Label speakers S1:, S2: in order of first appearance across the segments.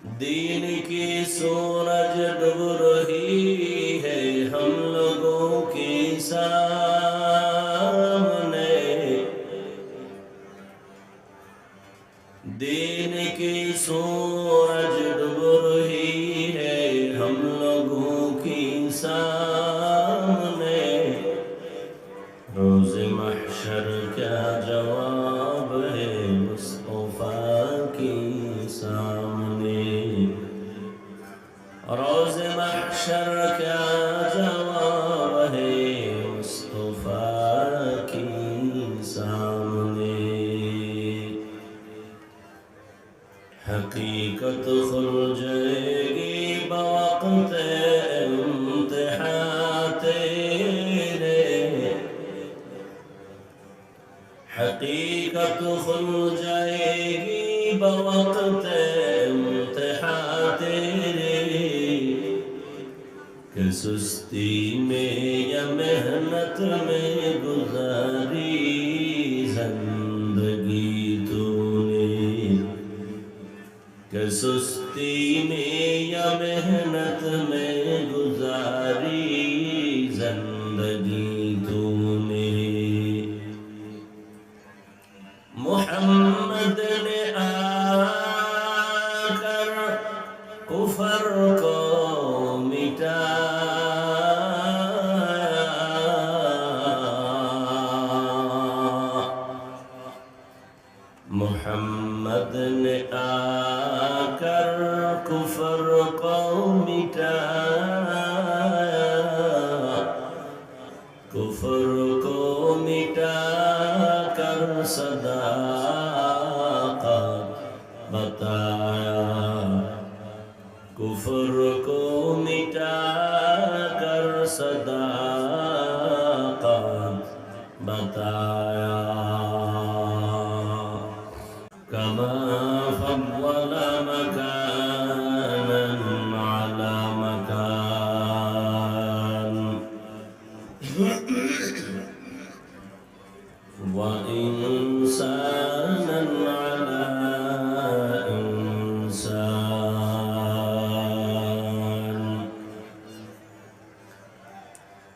S1: दीन की सूरज डूब रही है हम लोगों के सामने। दीन की सूरज डूब रही है हम लोगों के सामने। रोज़ महशर क्या जवाब है मुस्तफ़ा के सामने। रोज़ महशर क्या जवाब है मुस्तफ़ा के सामने। हकीकत खुल जाएगी बवक़्त इम्तिहान तेरे। हकीकत खुल जाएगी बवक़्त इम्तिहान तेरे। कि सुस्ती में या मेहनत में गुज़ारी ज़िंदगी तूने। कि सुस्ती में या मेहनत में गुज़ारी ज़िंदगी तूने। मोहम्मद ने आकर कुफर को मिटाया। मोहम्मद ने आकर कुफर को मिटाया। कुफर को मिटाकर सदाक़त बताया। कुफर को मिटाकर सदाक़त बताया। कमा फव्वल मकानन अला मकान व इंसानन अला इंसान।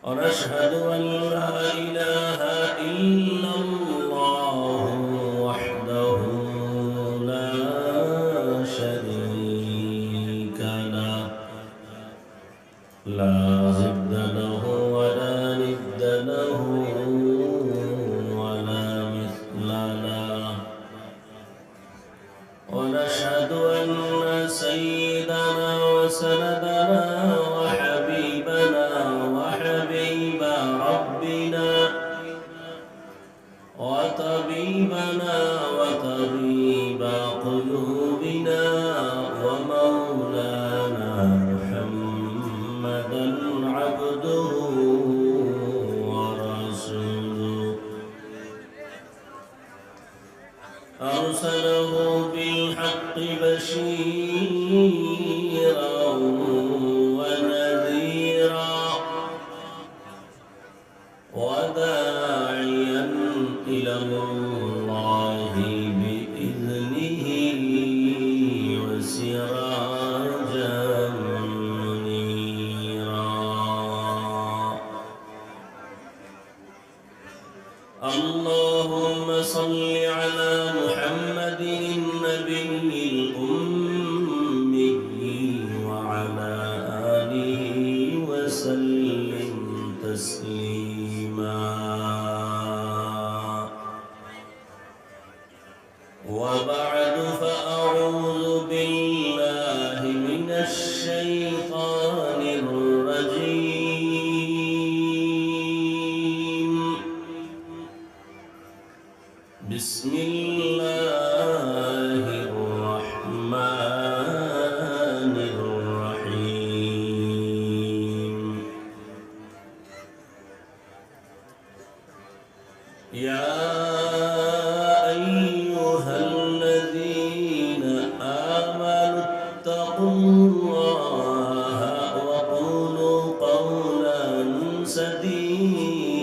S1: और अशहदु अन ला इलाहा इल्लल्लाह वहदहु ला शरीक लह ला ज़िद्द लहु व ला निद्द लहु व ला मिस्ल लह। ونشهد أن سيدنا وسندنا وحبيبنا وحبيب ربنا وطبيبنا وطبيب قلوبنا ومولانا محمدا عبده ورسوله أرسله بالحق بشيرا ونذيرا وداعيا إلى الله بإذنه وسراجا منيرا. اللهم صل على محمد النبي الأمي وعلى آله وسلم تسليما. وبعد فأعوذ بالله من الشيطان الرجيم. بسم الله الرحمن الرحيم. يا أيها الذين آمنوا اتقوا الله وقولوا قولا سديدا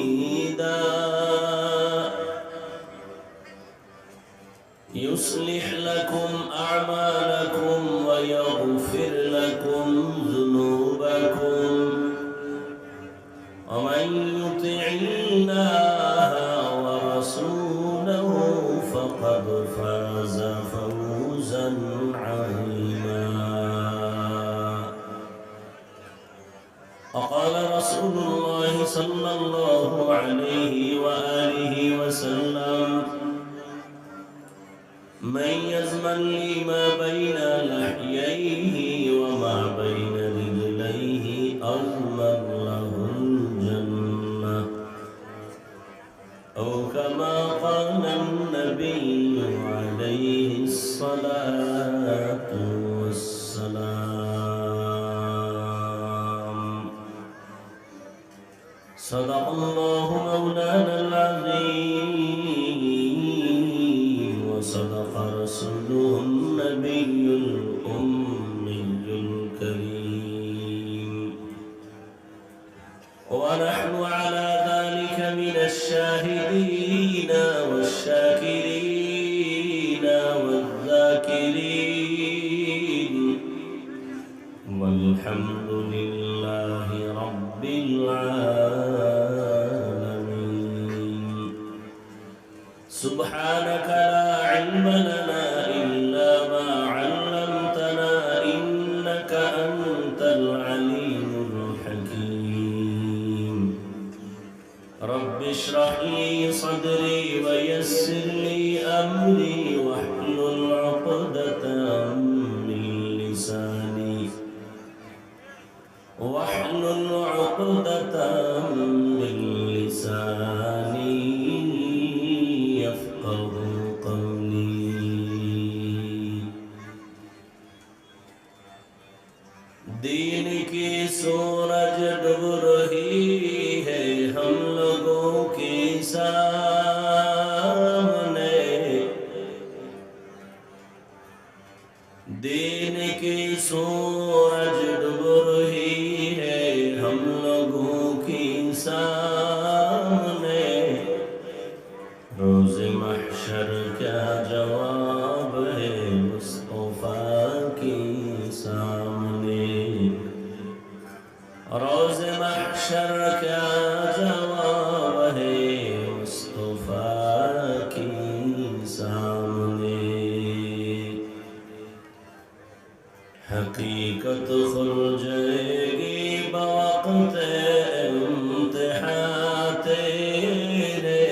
S1: يصلح لكم أعمالكم ويغفر صلى الله عليه وآله وسلم من يزمن لي ما بين لحييه وما بين رجليه أضمن له الجنة أو كما قال النبي عليه الصلاة والسلام. صدق الله مولانا العظيم وصدق رسوله النبي الأمي الكريم ونحن على ذلك من الشاهدين والشاكرين والذاكرين والحمد لله رب العالمين. سبحانك لا علم لنا إلا ما علمتنا إنك أنت العليم الحكيم. رب اشرح لي صدري ويسر لي أمري واحلل عقدة من لساني يفقه قولي. دین کی سورج ڈوب رہی ہے ہم لوگوں کے سامنے. دین کی سورج ڈوب رہی ہے ہم لوگوں کے سامنے. روز محشر کیا جواب ہے مصطفیٰ کے سامنے. روز محشر کیا جواب ہے مصطفیٰ کے سامنے. حقیقت کھل جائے گی بوقت امتحان تیرے.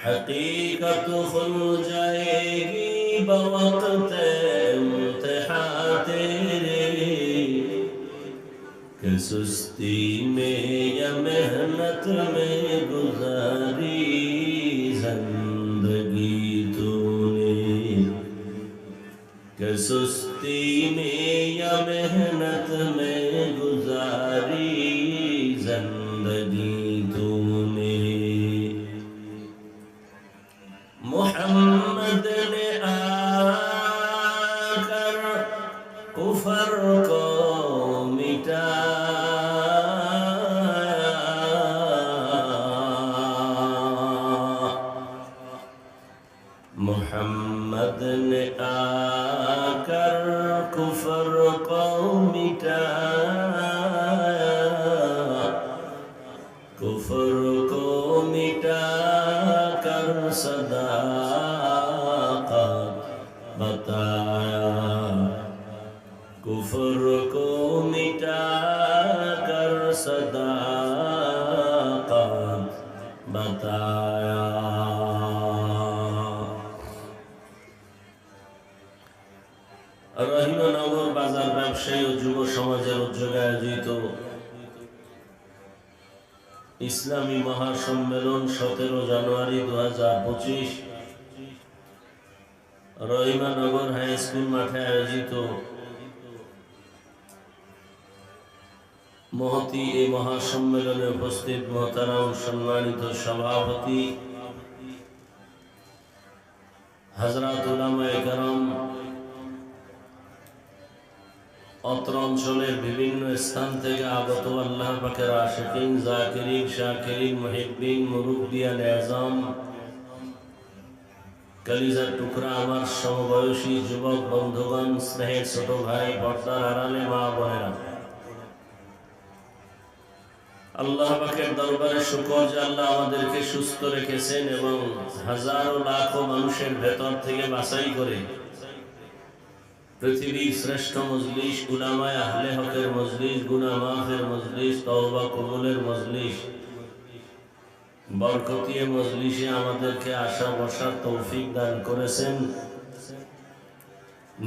S1: حقیقت کھل جائے گی بوقت امتحان تیرے. کہ سستی میں یا محنت میں گزاری زندگی تو نے. کہ سستی میں یا محنت میں گزاری زندگی تو نے. محمد نے آ کر کفر کو مٹایا. محمد نے آ کر کفر کو مٹایا. کفر کو مٹا کر صداقت بتایا. کفر کو مٹا کر صداقت بتایا. রহিমনগর বাজার ব্যবসায়ী ও যুব সমাজের উদ্যোগে আয়োজিত ইসলামী মহাসম্মেলন 17 জানুয়ারি 2025 রহিমানগর হাই স্কুল মাঠে আয়োজিত মহতী এই মহাসম্মেলনে উপস্থিত মহতারাম সম্মানিত সভাপতি হযরত উলামায়ে কেরাম, অত্র অঞ্চলের বিভিন্ন স্থান থেকে আগত আল্লাহ পাকের আশিকিন, জাকিরিন, শাকিরিন, মুহিব্বিন, মুরুব্বিয়ান আযম, কলিজার টুকরা আমার সমবয়সী যুবক বন্ধুগণ, স্নেহের ছোট ভাই, পর্দার আড়ালে মা বোনেরা, আল্লাহ পাকের দরবারে শুকর যে আল্লাহ আমাদেরকে সুস্থ রেখেছেন এবং হাজারো লাখো মানুষের ভেতর থেকে বাছাই করে পৃথিবীর শ্রেষ্ঠ মজলিস, উলামায়ে আহলে হকের মজলিস, গুনাহ মাফের মজলিস, তওবা কবুলের মজলিস, বরকতিয়ে মজলিসে আমাদেরকে আসা বসার তৌফিক দান করেছেন।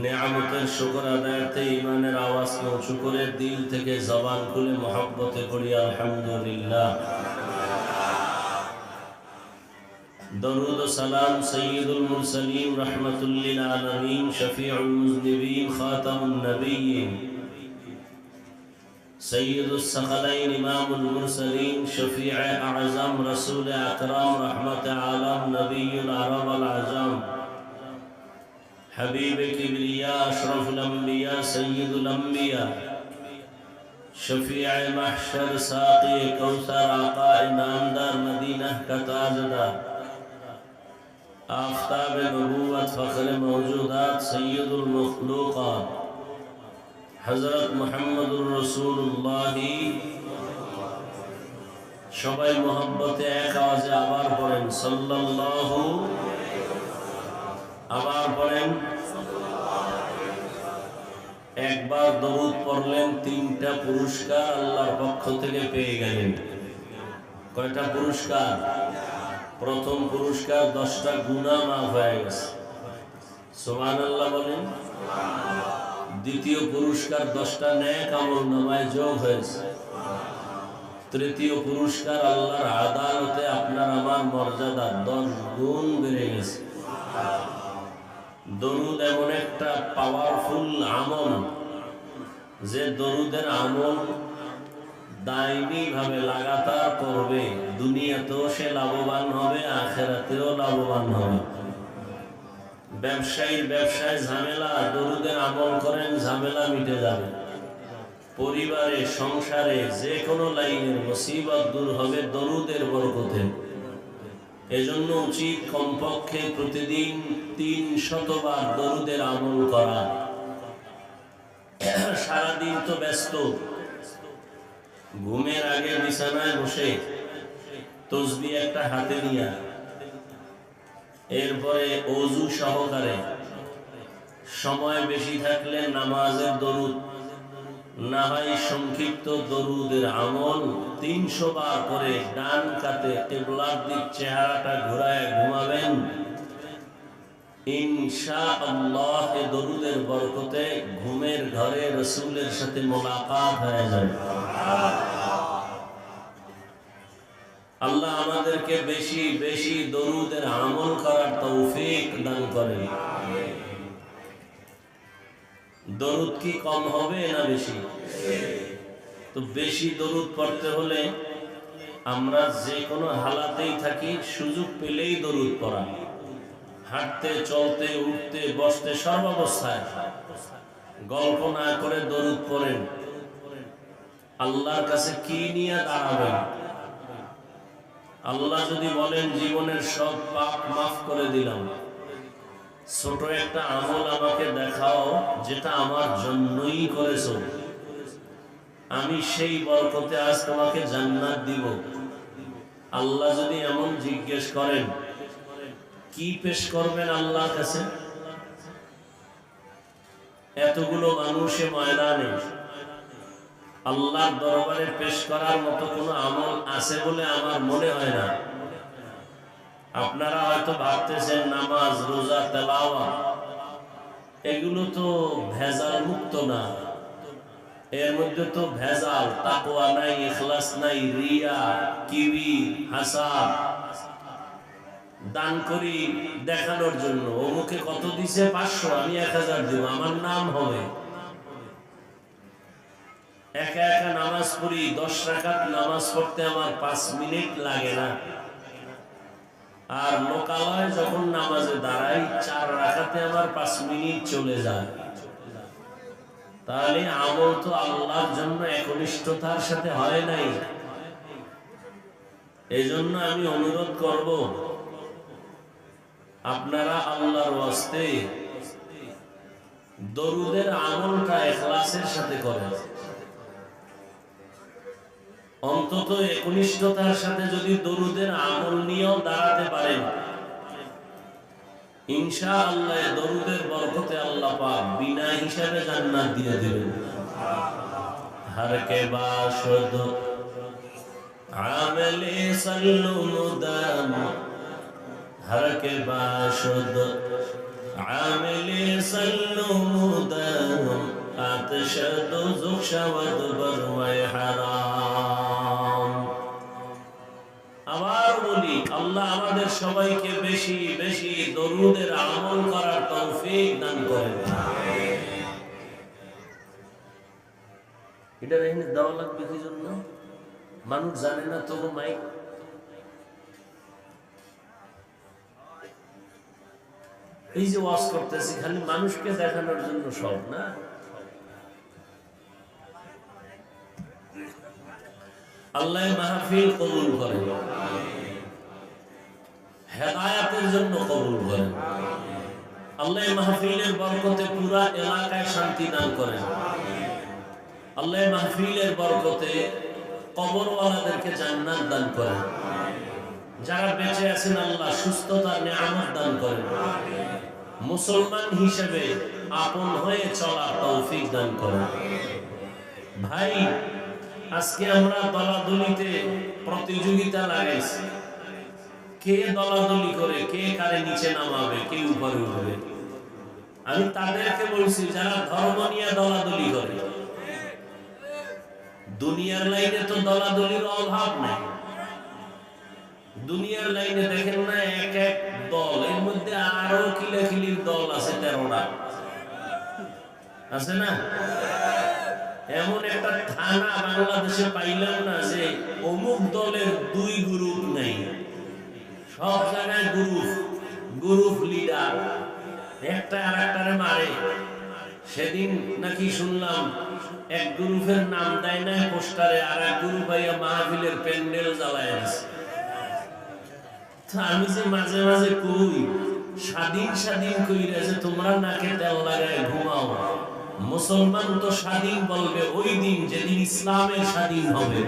S1: নেয়ামতের শুকর আদায়ার্থে ইমানের আওয়াজকে উঁচু করে দিল থেকে জবান খুলে মহব্বতে করি আলহামদুলিল্লাহ। দরুদ ও সালাম সৈয়দুল মুরসালিন রাহমাতুল লিল আলামিন শফিউল মুজনিবিন খাতামুন নবিয়্যিন সৈয়দুস সাকালাইন ইমামুল মুরসালিন শফিউ আযম রাসূল আকরাম রাহমাতে আলাম নবিয়ুল আরব ওয়াল আজম حبیب کبریا اشرف الانبیاء سید الانبیاء شفیع محشر ساقی کوثر آقا نامدار مدینہ کا تاجدار آفتاب نبوت فخر موجودات سید المخلوقات حضرت محمد رسول اللہ সবাই মোহাম্মতে এক আওয়াজে আবার পড়েন সাল্লাল্লাহু, আবার পড়েন। একবার দরুদ পড়লেন, তিনটা পুরস্কার আল্লাহর পক্ষ থেকে পেয়ে গেলেন। কয়টা পুরস্কার? প্রথম পুরস্কার 10টা গুনাহ মাফ হয়ে গেছে, সুবহানাল্লাহ বলেন। দ্বিতীয় পুরস্কার 10টা নেক আমল নামায় যোগ হয়েছে। তৃতীয় পুরস্কার আল্লাহর আদালতে আপনার আমার মর্যাদা 10 গুণ বেড়ে গেছে। দরুদ এমন একটা পাওয়ারফুল আমল যে দরুদের আমল দায়ী ভাবে লাগাতার করবে, দুনিয়াতেও সে লাভবান হবে, আখিরাতেও লাভবান হবে। ব্যবসায়ীর ব্যবসায় ঝামেলা, দরুদের আমল করেন, ঝামেলা মিটে যাবে। পরিবারে সংসারে যে কোনো লাইনের মুসিবত দূর হবে দরুদের বরকতে। এজন্য উচিত কমপক্ষে প্রতিদিন 300 বার দরুদের আমল করা। সারাদিন তো ব্যস্ত, ঘুমের আগে বিছানায় বসে তসবিহ একটা হাতে নিয়া, এরপরে ওযু সহকারে, সময় বেশি থাকলে নামাজের দরুদ, না হয় সংক্ষিপ্ত দরুদের আমল 300 বার করে ডান কাতে কিবলার দিক চেহারাটা ঘুরায় ঘুমাবেন। ইনশাআল্লাহ এই দরুদের বরকতে ঘুমের ঘরে রাসূলের সাথে মোলাকাত হয়ে যাবে। আল্লাহ আমাদেরকে বেশি বেশি দরুদের আমল করার তৌফিক দান করেন। দরুদ কি কম হবে না বেশি? তো বেশি দরুদ পড়তে হলে আমরা যে কোনো হালাতেই থাকি, সুযোগ পেলেই দরুদ পড়া। হাঁটতে, চলতে, উঠতে, বসতে, সর্বাবস্থায় গল্প না করে দরুদ পড়েন। আল্লাহর কাছে কি নিয়ে দাঁড়াবেন? আল্লাহ যদি বলেন জীবনের সব পাপ মাফ করে দিলাম, ছোট একটা আমল আমাকে দেখাও যেটা আমার জন্যই করেছো, আমি সেই বরকতে আজ তোমাকে জান্নাত দিব। আল্লাহ যদি এমন জিজ্ঞেস করেন, কি পেশ করবেন আল্লাহর কাছে? এতগুলো মানুষে ময়দানে আল্লাহর দরবারে পেশ করার মতো কোনো আমল আছে বলে আমার মনে হয় না। আপনারা হয়তো ভাবতেছেন নামাজ, রোজা, তেলাওয়াত এগুলো তো ভেজাল মুক্ত না। এর মধ্যে তো ভেজাল, তাকওয়া নাই, ইখলাস নাই, রিয়া, কিবির, হাসাদ। দান করি দেখানোর জন্য, অমুকে কত দিছে 500, আমি 1000 দিব, আমার নাম হবে। একা একা নামাজ পড়ি, 10 রাকাত নামাজ পড়তে আমার 5 মিনিট লাগে না। আর লোকালয়ে যখন নামাজে দাঁড়াই, 4 রাকাতে আমার 5 মিনিট চলে যায়। তাহলে আমল তো আল্লাহর জন্য একনিষ্ঠতার সাথে হয় নাই। এই জন্য আমি অনুরোধ করব, আপনারা আল্লাহর ওয়াস্তে দরুদের আমলটা ইখলাসের সাথে করেন। অন্তত একনিষ্ঠতার সাথে যদি দরুদের আমল নিয়েও দাঁড়াতে পারেন, ইনশাআল্লাহ দরুদের বরকতে আল্লাহ পাক বিনা হিসাবে জান্নাত দিয়ে দিবেন। हर के बाशुद आमले सल्लु मुदाम, हर के बाशुद आमले सल्लु मुदाम, आतशद जुखशवद बरवाय हराम। আবার বলি, আল্লাহ আমাদের সবাইকে বেশি বেশি দরুদের আমল করার তৌফিক দান করেন। এটা এখানে দেওয়া লাগবে কি জন্য? মানুষ জানে না তবু মাইক। এই যে ওয়াজ করতেছি খালি মানুষকে দেখানোর জন্য সব না। আল্লাহ মাহফিল কবুল করেন, হেদায়েতের জন্য কবুল করেন। আল্লাহ মাহফিলের বরকতে পুরা এলাকায় শান্তি দান করেন। আল্লাহ মাহফিলের বরকতে কবরওয়ালাদেরকে জান্নাত দান করেন। যারা বেঁচে আছেন আল্লাহ সুস্থতার নিয়ামত দান করেন। মুসলমান হিসেবে আপন হয়ে চলার তৌফিক দান করেন। ভাই, আজকে আমরা দলাদলিতে প্রতিযোগিতা লাগাইছি। কে দলাদলি করে, কে কারে নিচে নামাবে, কে উপরে উঠবে। আমি তাদেরকে বলছি যারা ধর্ম নিয়ে দলাদলি করে। দুনিয়ার লাইনে তো দলাদলির অভাব নাই। দুনিয়ার লাইনে দেখেন না এক এক দল, এর মধ্যে আরো কিলাকিলির দল আছে 13টা, আছে না? এমন একটা থানা বাংলাদেশে পাইলাম না যে অমুক দলের 2 গ্রুপ নাই। সব জায়গায় গ্রুপ লিডার একটা আর একটারে মারে। সেদিন নাকি শুনলাম এক গ্রুপের নাম দেয় না পোস্টারে, আর এক গ্রুপ ভাইয়া মাহফিলের প্যান্ডেল জ্বালায় আছে। আমি যে মাঝে মাঝে কই স্বাধীন স্বাধীন কইরা যে তোমরা নাকে তেল লাগায় ঘুমাও। মুসলমান তো স্বাধীন বলবে ওই দিন যেদিন ইসলামের স্বাধীন হবে।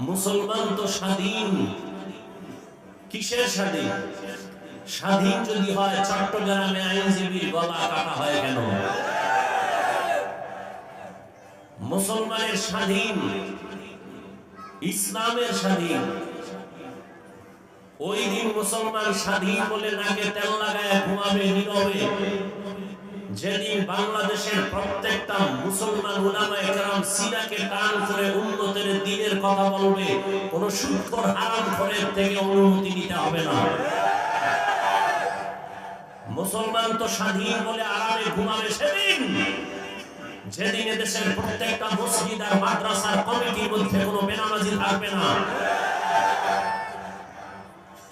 S1: মুসলমান তো স্বাধীন। কিসের স্বাধীন? স্বাধীন যদি হয় চট্টগ্রামে আইনজীবীর গলা কাটা হয় কেন? মুসলমানের স্বাধীন, ইসলামের স্বাধীন। ওই দিন মুসলমান স্বাধীন বলে নাকে তেল লাগায় ঘুমাবে নীরবে। যেদিন বাংলাদেশের প্রত্যেকটা মুসলমান উলামায়ে কেরাম সিনাকে টান করে উম্মতের দ্বীনের কথা বলবে, কোন সুদখোর হারামখোরের থেকে অনুমতি নিতে হবে না। মুসলমান তো স্বাধীন বলে আরামে ঘুমাবে সেদিন যেদিন দেশের প্রত্যেকটা মসজিদ আর মাদ্রাসার কমিটির মধ্যে কোনো বেনামাজি থাকবে না।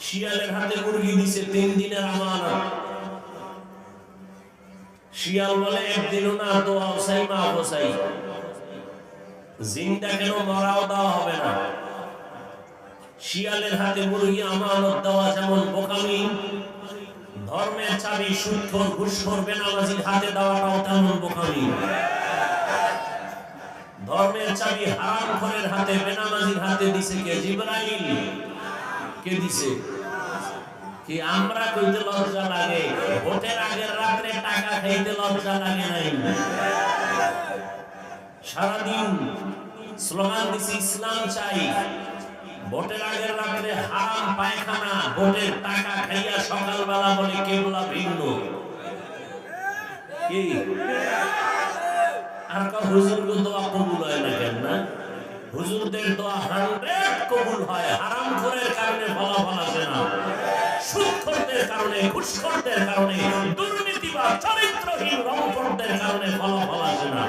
S1: শিয়ালের হাতে মুরগি দিছে 3 দিনের আমানত। শিয়াল বলে একদিনও না দোয়া চাই, মাফ চাই। জিন্দা কেন মরাও দেওয়া হবে না। শিয়ালের হাতে মুরগি আমানত দেওয়া যেমন বোকামি, ধর্মের চাবি সুদখোর ঘুষখোর বেনামাজির হাতে দেওয়াটাও তেমন বোকামি। ধর্মের চাবি হারামখোরের হাতে বেনামাজির হাতে দিছে কে? জিবরাইল। কে দিছে? কি আমরা কইতে লজ্জা লাগে? ভোটের আগের রাতে টাকা খাইতে লজ্জা লাগে নাই? সারাদিন স্লোগান দিছি ইসলাম চাই, ভোটের আগের রাতে হারাম পায়খানা, ভোটের টাকা খাইয়া সকালবেলা বলে কেবলা ভিন্ন। কি আর কা হুজুর দোয়া কবুল হয় না কেন? না, হুজুরদের দোয়া 100 কবুল হয়। হারামখোরের কারণে ফলাফল আসে না। সুদখোরদের কারণে, ঘুষখোরদের কারণে, দুর্নীতিবাজ চরিত্রহীন রংপুরদের কারণে ফলাফল আসে না।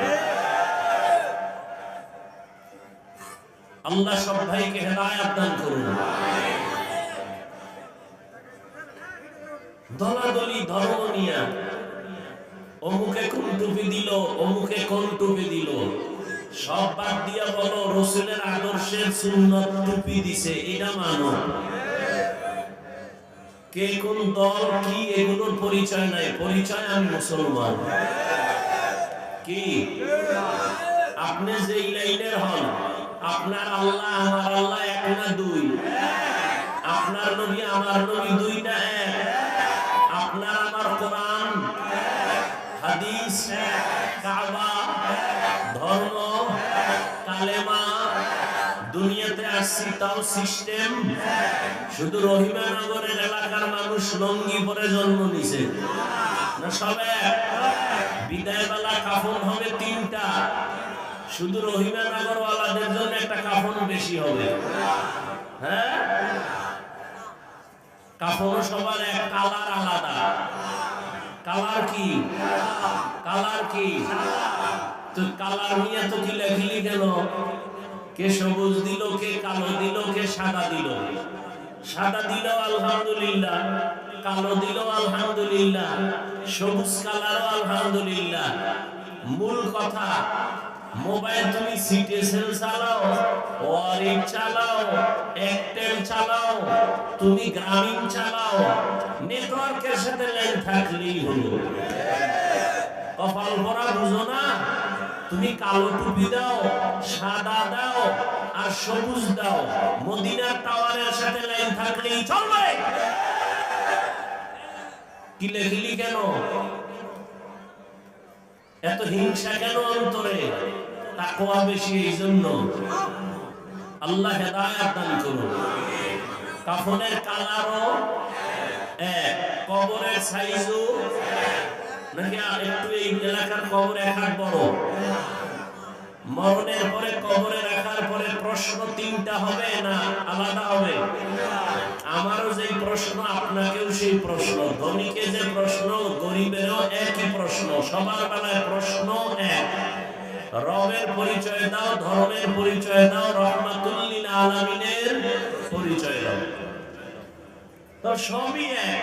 S1: আল্লাহ সব ভাইকে হেদায়েত দান করুন। দলাদলি ধর্ম নিয়া অমুকে কোন টুপি দিল, অমুকে কোন টুপি দিল, সব বাদ দিয়া বলো রাসূলের আদর্শের সুন্নাত টুপি দিছে, এটা মানো। কে কোন দল কি এগুলোর পরিচয় নাই, পরিচয় আমি মুসলমান। কি আপনি যে লাইনের হন, আপনার আল্লাহ আমার আল্লাহ এক না দুই? আপনার নবী আমার নবী দুইটা এক। আপনার আমার কোরআন হাদিস কাবা ধর্ম কালেমা দুনিয়াতে আসছি তাও সিস্টেম। শুধু রহিমানগরের এলাকার মানুষ লঙ্গি পরে জন্ম নিছে না সবে বিদায় বেলা কাফন হবে তিনটা, শুধু রহিমানগর ওয়ালাদের জন্য একটা কাফন বেশি হবে। হ্যাঁ, কাফন সবার এক, কালার আলাদা। কালার কি? কালার কি? তো কালার নিয়ে তো কিলাকিলি গেল, কে সবুজ দিল, কে কালো দিল, কে সাদা দিল। সাদা দিল আলহামদুলিল্লাহ, কালো দিল আলহামদুলিল্লাহ, সবুজ কালারও আলহামদুলিল্লাহ। মূল কথা, মোবাইল তুমি সিটিএসএল চালাও, ওয়ারিড চালাও, এয়ারটেল চালাও, তুমি গ্রামীণ চালাও, নেটওয়ার্কের সাথে লাইন থাকলেই হলো। কপাল ভরা বুঝো না, তুমি কালো টুপি দাও, সাদা দাও আর সবুজ দাও, মদিনার টাওয়ারের সাথে লাইন থাকলেই চলবে। কিলেকিলি কেন? এত হিংসা কেন অন্তরে? তাকওয়া বেশি এই জন্য। আল্লাহ হেদায়েত দান করুন। কাফনের কালারও এক, কবরের সাইজও নাকি একটু এই এলাকার কবর এক হাত বড়। মরণের পরে কবরে রাখার পরে প্রশ্ন তিনটা হবে না আলাদা হবে? আমারও যেই প্রশ্ন আপনাকেও সেই প্রশ্ন, ধনীকে যে প্রশ্ন গরিবেরও একই প্রশ্ন, সবার বেলায় প্রশ্ন এক। রবের পরিচয় দাও, ধর্মের পরিচয় দাও, রহমাতুল লিল আলামিনের পরিচয় দাও, তো সবই এক।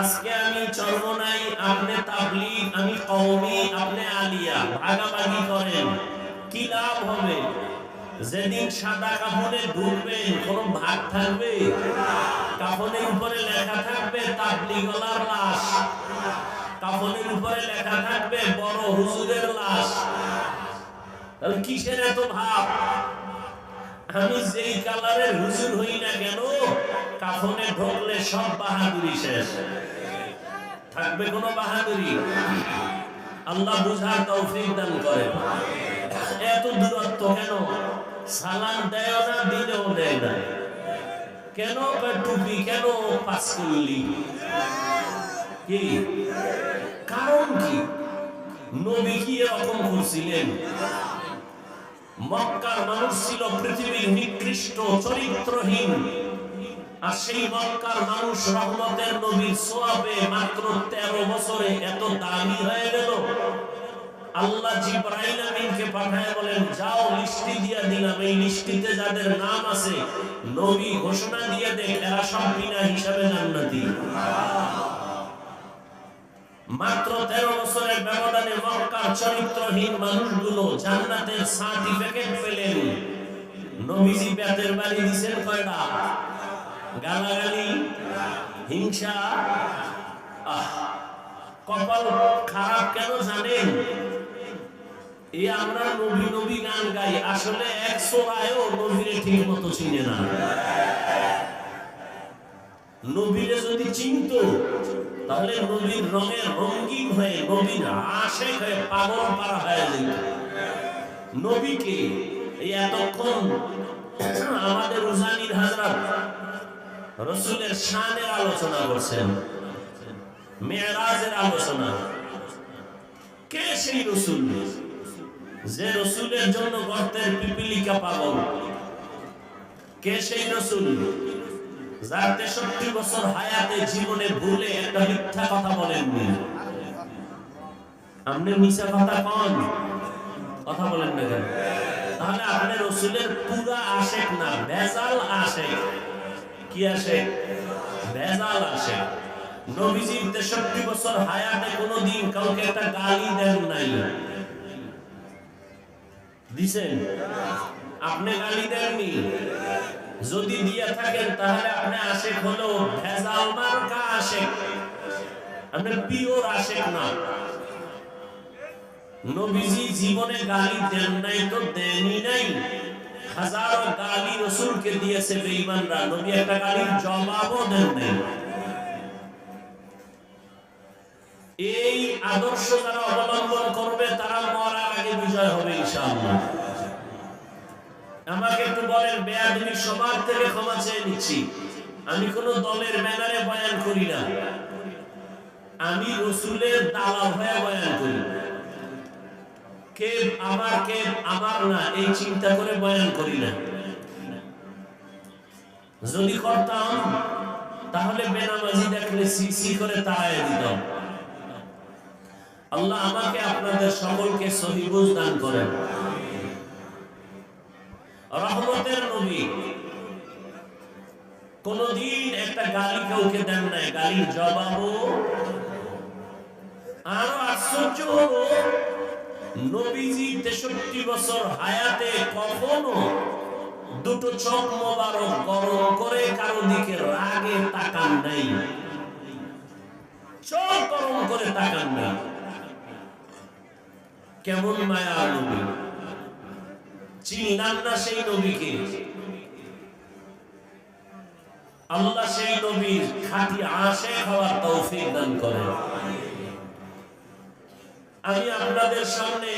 S1: আজকে আমি চরমনাই, আপনি তাবলীগ, আমি কওমি, আপনি আলিয়া, ভাগাভাগি করেন, কি লাভ হবে? যেদিন সাদা কাফনে ঢুকবেন কোনো ভাগ থাকবে? কাফনের উপরে লেখা থাকবে তাবলীগওয়ালার লাশ, কাফনের উপরে লেখা থাকবে বড় হুজুরের লাশ। তাহলে কিসের এত ভাব? আমি যেই কালারের হুজুর হই না কেন, কাফনে ঢুকলে সব বাহাদুরি শেষ। থাকবে কোনো বাহাদুরি? আল্লাহ বুঝার তৌফিক দান করেন। এত দূরত্ব কেন? সালাম দেয় না, দিলেও দেয় না কেন? টুপি কেন পাস করলি? কি কারণ? কি নবী কি এরকম করছিলেন? মক্কার মানুষ ছিল পৃথিবীর নিকৃষ্ট চরিত্রহীন, আর সেই মক্কার মানুষ রহমতের নবীর সোয়াবে মাত্র 13 বছরে এত দামি হয়ে গেল। আল্লাহ জিবরাইল আমিনকে পাঠায় বলেন, যাও লিস্টি দিয়া দিলাম, এই লিস্টিতে যাদের নাম আছে নবী ঘোষণা দিয়ে দেন এরা সব বিনা হিসাবে জান্নাতি। মাত্র 13 বছরের ব্যবধানে মক্কার চরিত্রহীন মানুষগুলো জান্নাতের সার্টিফিকেট পেলেন। নবীজি পেটের বাড়ি দিয়েছেন কয়টা? গালাগালি, হিংসা। কপাল খারাপ কেন জানেন? এই আমরা নবী নবী গান গাই, আসলে 100 নবীরে ঠিক মতো চিনে না। নবীরে যদি চিনত তাহলে নবীর রঙের রঙিন হয়ে, নবীর আশেক হয়ে পাগল পারা হয়ে যেত। নবীকে এই এতক্ষণ আমাদের উজানির হযরত রাসূলের শানের আলোচনা করছেন, মেরাজের আলোচনা। কে সেই রাসূল যে রাসূলের জন্য গর্তের পিপিলিকা পাগল? কে সেই রাসূল যার 63 বছর হায়াতে জীবনে ভুলে একটা মিথ্যা কথা বলেননি? আপনি মিথ্যা কথা কোন কথা বলেন না কেন? তাহলে আপনি রাসূলের পুরা আশেক না, ভেজাল আশেক। কি আশেক? ভেজাল আশেক। নবীজির 63 বছর হায়াতে কোনোদিন কাউকে একটা গালি দেন নাই, দিছেন? আপনি গালি দেননি? যদি দিয়া থাকেন তাহলে আপনি আশেক হলো ভেজাল মার্কা আশেক, আপনি পিওর আশেক না। নবীজি জীবনে গালি দেন নাই তো দেনই নাই, হাজারো গালি রাসূলকে দিয়েছে বেঈমানরা, নবী একটা গালির জবাবও দেন নাই। এই আদর্শ যারা অবলম্বন করবে তারা মরার আগে বিজয় হবে ইনশাআল্লাহ। আমাকে একটু বলেন, বেয়াদবি সবার থেকে ক্ষমা চেয়ে নিচ্ছি, আমি কোন দলের ব্যানারে বয়ান করি না, আমি রাসূলের দালাল হয়ে বয়ান করি। কে আমার না এই চিন্তা করে বয়ান করি না। যদি করতাম তাহলে বেনামাজি দেখলে সিসি করে তাড়ায় দিতাম। আল্লাহ আমাকে আপনাদের সকলকে সহি বুঝ দান করেন। রহমতের নবী কোনদিন একটা গালি কাউকে দেন নাই, গালির জবাবও। আরো আশ্চর্য হলো, নবীজি 63 বছর হায়াতে কখনো দুটো চোখ মোবারক গরম করে কারো দিকে রাগে তাকান নাই, চোখ গরম করে তাকান নাই। কেমন মায়া নবী! চিনলাম না সেই নবীকে? আল্লাহ সেই নবীর খাঁটি আশিক হওয়ার তৌফিক দান করেন। আমি আপনাদের সামনে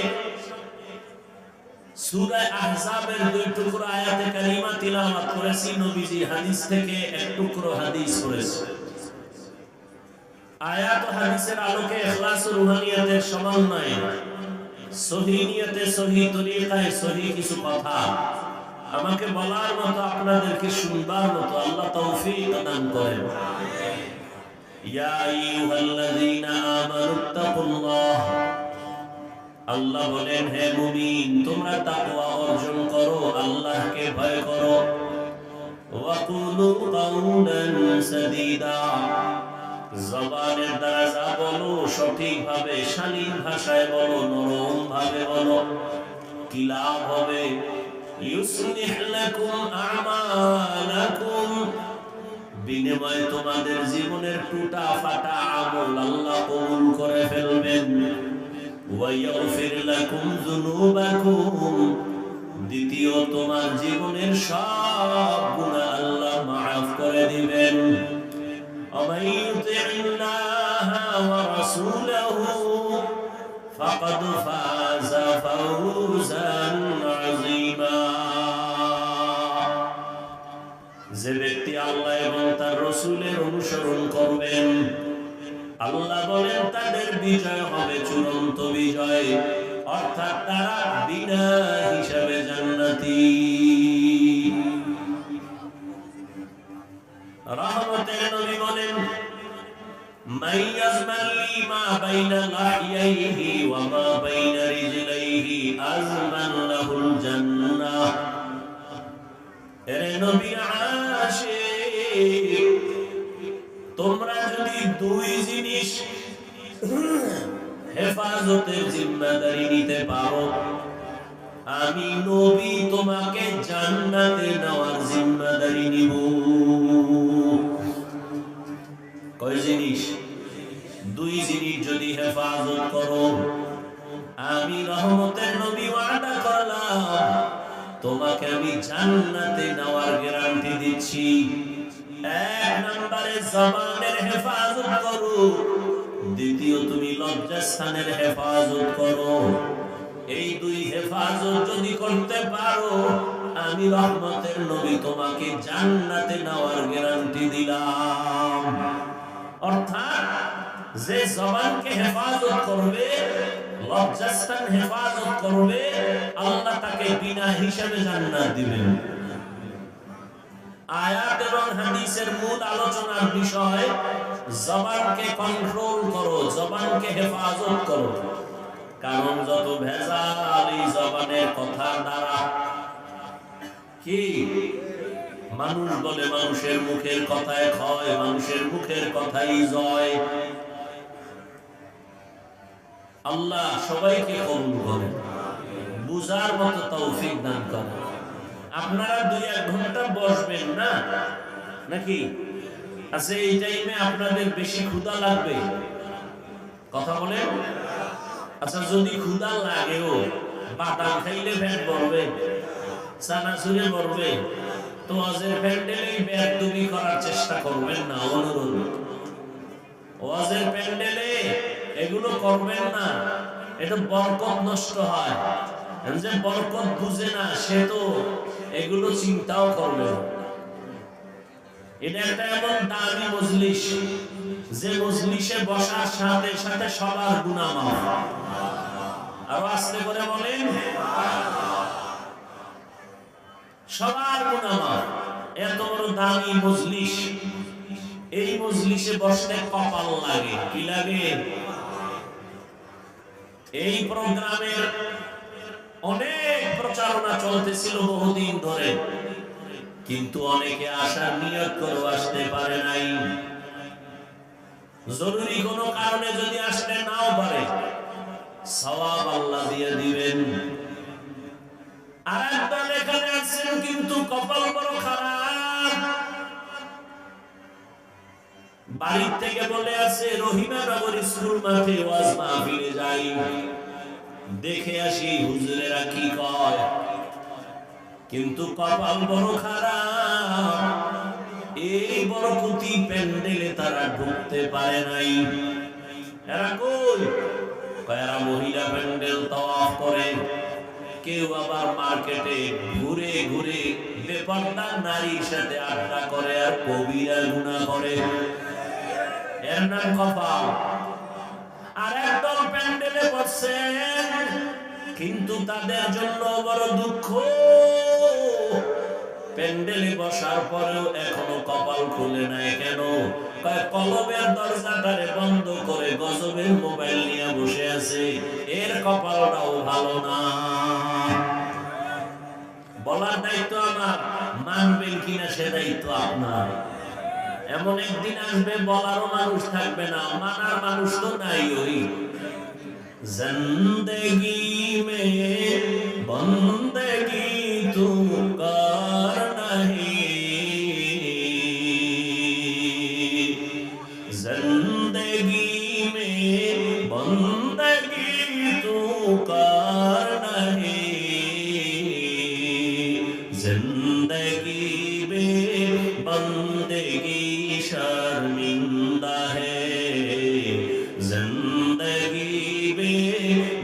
S1: সূরা আহজাবের 2 টুকরো আয়াতে কারিমা তিলাওয়াত করেছি। নবীজি হাদিস থেকে এক টুকরো হাদিস পড়েছে। আয়াত ও হাদিসের আলোকে ইখলাস ও রুহানিয়াতের সমন্বয়ে সহি নিয়তে, সহি তরিকায়, সহি কিছু কথা আমাকে বলার মতো, আপনাদেরকে শুনবার মতো আল্লাহ তৌফিক দান করেন। ইয়া আইয়ুহাল্লাযীনা আমানুত্তাকুল্লাহ, আল্লাহ বলেন হে মুমিন তোমরা তাকওয়া অর্জন করো, আল্লাহকে ভয় করো। ওয়া কুলু কাওলান সাদীদা, জবানের দ্বারা যা বলো সঠিকভাবে, শালীন ভাষায় বলো, নরম ভাবে বলো। কি লাভ হবে? ইউসলিহ লাকুম আমালাকুম, বিনিময়ে তোমাদের জীবনের টুটা ফাটা আমল আল্লাহ কবুল করে ফেলবেন। ওয়া ইয়াগফির লাকুম যুনুবাকুম, দ্বিতীয় তোমার জীবনের সব গুনাহ আল্লাহ মাফ করে দিবেন। ومن يطع الله ورسوله فقد فاز فوزا عظيما, যে ব্যক্তি আল্লাহ এবং তার রাসূলের অনুসরণ করবেন, আল্লাহ বলেন তাদের বিজয় হবে চূড়ান্ত বিজয়, অর্থাৎ তারা বিনা হিসাবে জান্নাতি। রহমতের নবী বলেন মান ইয়াজমালি মা বাইনা লাহইহি ওয়া মা বাইনা রিজলাইহি আজমান লাহুল জান্নাহ। এর নবী আশিক, তোমরা যদি দুই জিনিস হেফাজতের জিম্মাদারি নিতে পারো, আমি নবী তোমাকে জান্নাতে নেওয়ার জিম্মাদারি নিব। কয় জিনিস? দুই জিনিস যদি হেফাজত করো, আমি রহমতের নবী ওয়াদা করলাম তোমাকে আমি জান্নাতে নেওয়ার গ্যারান্টি দিচ্ছি। এক নম্বরে জবানের হেফাজত করো, দ্বিতীয় তুমি লজ্জাস্থানের হেফাজত করো। এই দুই হেফাজত যদি করতে পারো, আমি রহমতের নবী তোমাকে জান্নাতে নেওয়ার গ্যারান্টি দিলাম। অর্থাৎ যে জবানকে হেফাজত করবে, লজ্জাস্থান হেফাজত করবে, আল্লাহ তাকে বিনা হিসাবে জান্নাত দিবেন। আয়াত এবং হাদিসের মূল আলোচনার বিষয় জবানকে কন্ট্রোল করো, জবানকে হেফাজত করো। কারণ যত ভেজাল এই জবানের কথার দ্বারা, কি মানুষ বলে মানুষের মুখের কথায় ক্ষয়, মানুষের মুখের কথাই জয়। আল্লাহ সবাইকে কবুল করেন, বুঝার মতো তৌফিক দান করেন। আপনারা 2-1 ঘন্টা বসবেন না নাকি? আচ্ছা, এই টাইমে আপনাদের বেশি ক্ষুধা লাগবে? কথা বলেন। আচ্ছা, যদি ক্ষুধা লাগেও বাদাম খাইলে পেট ভরবে, চানাচুরে মরবে। তো ওয়াজের প্যান্ডেলেই বেয়াদবি করার চেষ্টা করবেন না, অনুরোধ। ওয়াজের প্যান্ডেলে এগুলো করবেন না, এটা বরকত নষ্ট হয়। যে বরকত বুঝে না সে তো এগুলো চিন্তাও করবে না। এটা একটা এমন দামি মজলিস যে মজলিসে বসার সাথে সাথে সবার গুনাহ মাফ। আরো আস্তে করে বলেন, সবার গুনাহ মাফ। এত বড় দামি মজলিস, এই মজলিসে বসতে কপাল লাগে। কি লাগে? এই প্রোগ্রামের অনেক প্রচারণা চলতেছিল বহুদিন ধরে, কিন্তু অনেকে আসার নিয়ত করে আসতে পারে নাই। জরুরি কোনো কারণে যদি আসতে নাও পারে, সওয়াব আল্লাহ দিয়ে দিবেন। আর একদল এখানে আছেন কিন্তু কপাল বড় খারাপ। বাড়ির থেকে বলে আছে রহিমানগর স্কুল মাঠে ওয়াজ মাহফিলে যাই, দেখে আসি হুজুরেরা কি কয়। কিন্তু কপাল বড় খারাপ, এই বরকতি প্যান্ডেলে তারা ঢুকতে পারে নাই। এরা কই? এরা মহিলা প্যান্ডেল তাওয়াফ করে, কেউ আবার মার্কেটে ঘুরে ঘুরে বেপরদা নারীর সাথে আড্ডা করে আর কবিরা গুনাহ করে। এর নাম কপাল। আর একদল প্যান্ডেলে বসছেন, কিন্তু তাদের জন্য বড় দুঃখ। প্যান্ডেলে বসার পরেও এখনো কপাল খুলে নাই। কেন? কলমের দরজাটারে বন্ধ করে গজবের মোবাইল নিয়ে বসে আছে। এর কপালটাও ভালো না। বলার দায়িত্ব আমার, মানবেন কিনা সে দায়িত্ব আপনার। এমন একদিন আসবে বলারও মানুষ থাকবে না, মানার মানুষ তো নাই। ওই জিন্দেগি মে বন্দেগি তু কর নাহি, জিন্দেগি মে বন্দেগি তু কর নাহি, জিন্দেগি মে বন্দেগি शर्मिंदा है, जिंदगी में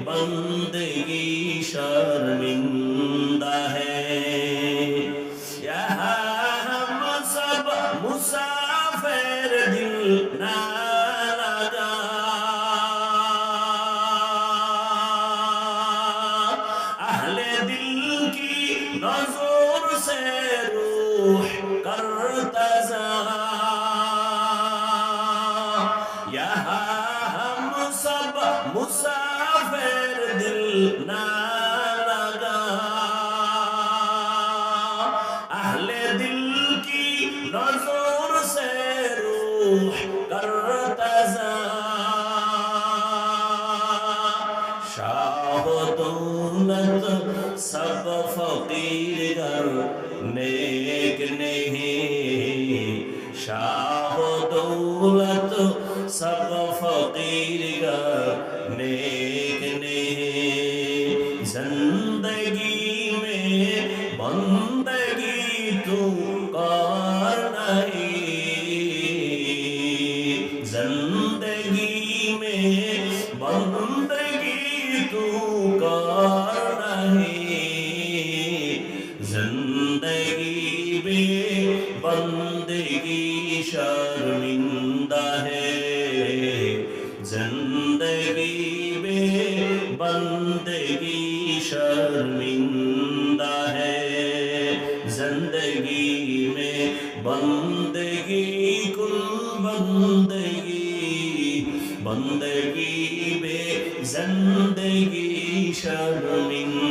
S1: बंदगी शर्मिंदा है। यहाँ हम सब मुसाफिर दिल ना लगा, अहले दिल की नजर से रूह करता जा, मुसाफिर दिल ना लगा, अहले दिल की नजर से रूह करता जा, शाह दौलत सब फकीर घर नेक नहीं, शाह दौलत सब फकीर घर नेक नहीं, जिंदगी में बंदगी तू कर नहीं, जिंदगी में बंदगी तू कर नहीं, जिंदगी में बंदगी शर्मिंदा है, जिंदगी में बंदगी शर्मिंदा है, जिंदगी में बंदगी कुल बंदगी, बंदगी में जिंदगी शर्मिंदगी।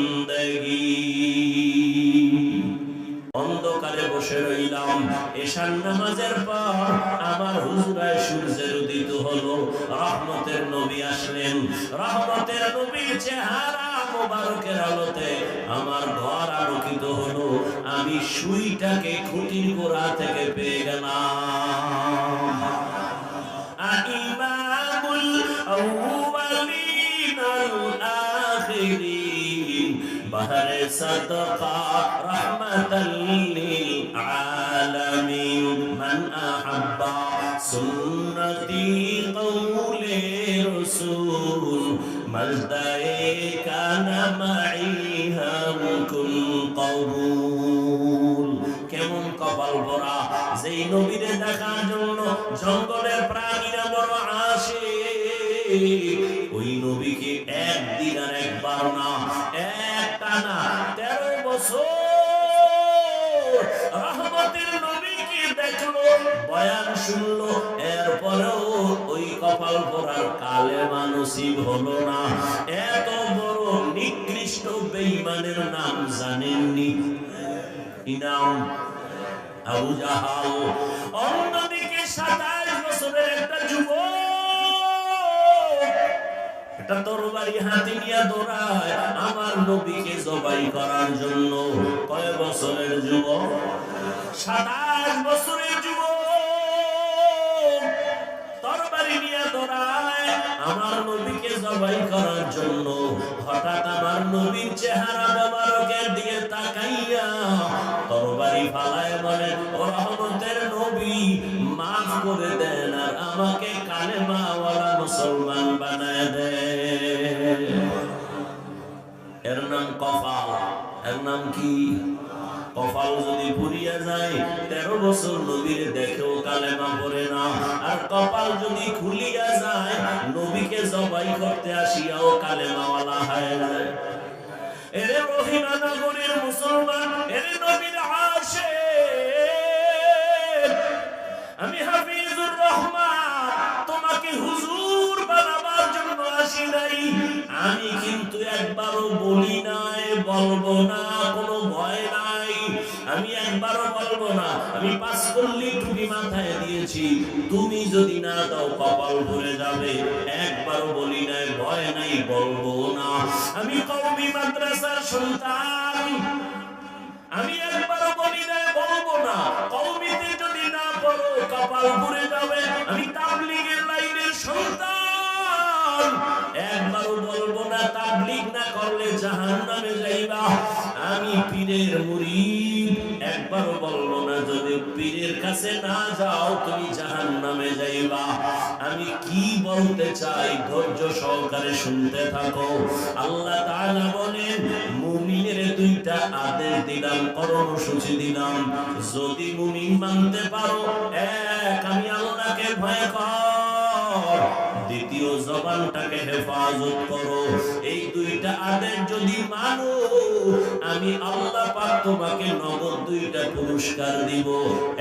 S1: অন্ধকারে বসে রইলাম। এশার নামাজের পর আমার হুজরায় সূর্যের উদিত হলো, রহমতের নবী আসলেন। রহমতের নবীর চেহারা মোবারকের আলোতে আমার ঘর আলোকিত হলো। আমি সুইটাকে খুঁটির গোড়া থেকে পেয়ে গেলাম। ইমামুল আউয়ালিন আল আখিরিন, বাহরে সাদকা রাহমাতাল লিল আলামিন মান আহাব্বা সুন্নতি কওলে রাসূল মাজদায়ে কানা মাই হামকুল কবুল। কেমন কপাল ভরা, যেই নবীরে দেখার জন্য জঙ্গলের প্রাণীরা বড় আসে, ওই নবীকে একদিন আর একবার না, একটানা 13 বছর রহমতের নবীকে দেখলো, বয়ান শুনলো, এরপরেও ওই কপাল ভরার কালেমা নসিব হলো না। এত বড় নিকৃষ্ট বেঈমানের নাম জানেননি? ইনাম আবু জাহাল। অন্যদিকে 27 বছরের একটা যুবক একটা তরবারি হাতে নিয়ে দৌড়ায় আমার নবীকে জবাই করার জন্য। কয় বছরের যুবক? 27 বছরের যুবক তরবারি নিয়ে দৌড়ায় আমার নবীকে জবাই করার জন্য। হঠাৎ আমার নবীর চেহারা মোবারকের দিকে তাকাইয়া তরবারি ফালায় বলে, ও রহমতের নবী, মাফ করে দেন আর আমাকে কালেমাওয়ালা মুসলমান বানায় দেন। এর নাম কপাল। এর নাম কি? কপাল যদি পুড়িয়া যায়, 13 বছর নবীর দেখেও কালেমা পড়ে না, আর কপাল যদি খুলিয়া যায়, নবীকে জবাই করতে আসিয়াও কালেমাওয়ালা হয়ে যায়। এরে রহিমা নগরীর মুসলমান, এরে নবীর আশিক, আমি হাফিজুর রহমান তোমাকে হুজুর বানাবার জন্য আসি নাই। আমি কিন্তু একবারও বলি নাই, বলবো না, কোনো ভয় নাই। আমি একবারও বলবো না। আমি 5 কল্লি টুপি মাথায় দিয়েছি, তুমি যদি না দাও কপাল ভরে যাবে। একবারও বলি নাই, ভয় নাই, বলবো না। আমি কওমি মাদ্রাসার সন্তান, আমি একবারও বলি নাই, বলবো না। কওমিতে যদি না পড়ো কপাল ভরে যাবে। আমি তাবলীগের লাইনের সন্তান, একবারও বলবো না তাবলীগ না করলে জাহান্নামে যাইবা। আমি পীরের মুরিদ, একবারও বলবো না যদি পীরের কাছে না যাও তুমি জাহান্নামে যাইবা। আমি কি বলতে চাই ধৈর্য সহকারে শুনতে থাকো। আল্লাহ তাআলা বলেন, মুমিনের 2টা আদেশ দিলাম, কর্মসূচি দিলাম। যদি মুমিন মানতে পারো, এক, আমি আল্লাহকে ভয় কর, দ্বিতীয়, জবানটাকে হেফাজত করো। এই 2টা আদেশ যদি মানো, আমি আল্লাহ পাক তোমাকে নগদ 2টা পুরস্কার দিব।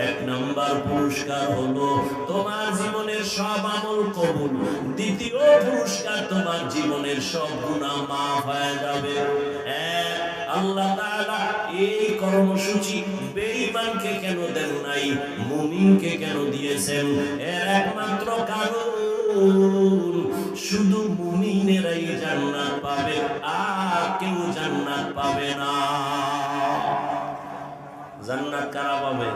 S1: 1 নাম্বার পুরস্কার হলো তোমার জীবনের সব আমল কবুল। দ্বিতীয় পুরস্কার, তোমার জীবনের সব গুনাহ মাফ হয়ে যাবে। আল্লাহ তাআলা এই কর্মসূচি বেঈমানকে কেন দেন নাই, মুমিনকে কেন দিয়েছেন? এর একমাত্র কারণ, শুধু মুমিনেরাই জান্নাত পাবে, আর কেউ জান্নাত পাবে না। জান্নাত কারা পাবে?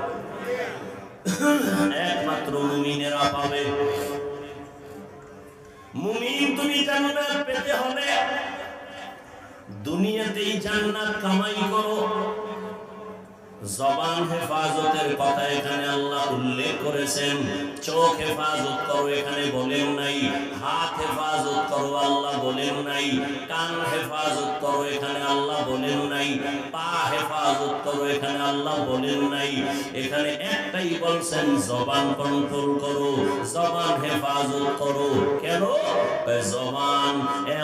S1: একমাত্র মুমিনেরা পাবে। মুমিন তুমি জান্নাত পেতে হলে দুনিয়াতেই জান্নাত কামাই করো। জবান হেফাজতের কথা এখানে আল্লাহ উল্লেখ করেছেন। চোখ হেফাজত করো এখানে বলেন নাই। হাত হেফাজত করো আল্লাহ বলেন নাই। কান হেফাজত করো এখানে আল্লাহ বলেন নাই। পা হেফাজত করো এখানে আল্লাহ বলেন নাই। এখানে একটাই বলছেন, জবান কন্ট্রোল করো, জবান হেফাজত করো। কেন? জবান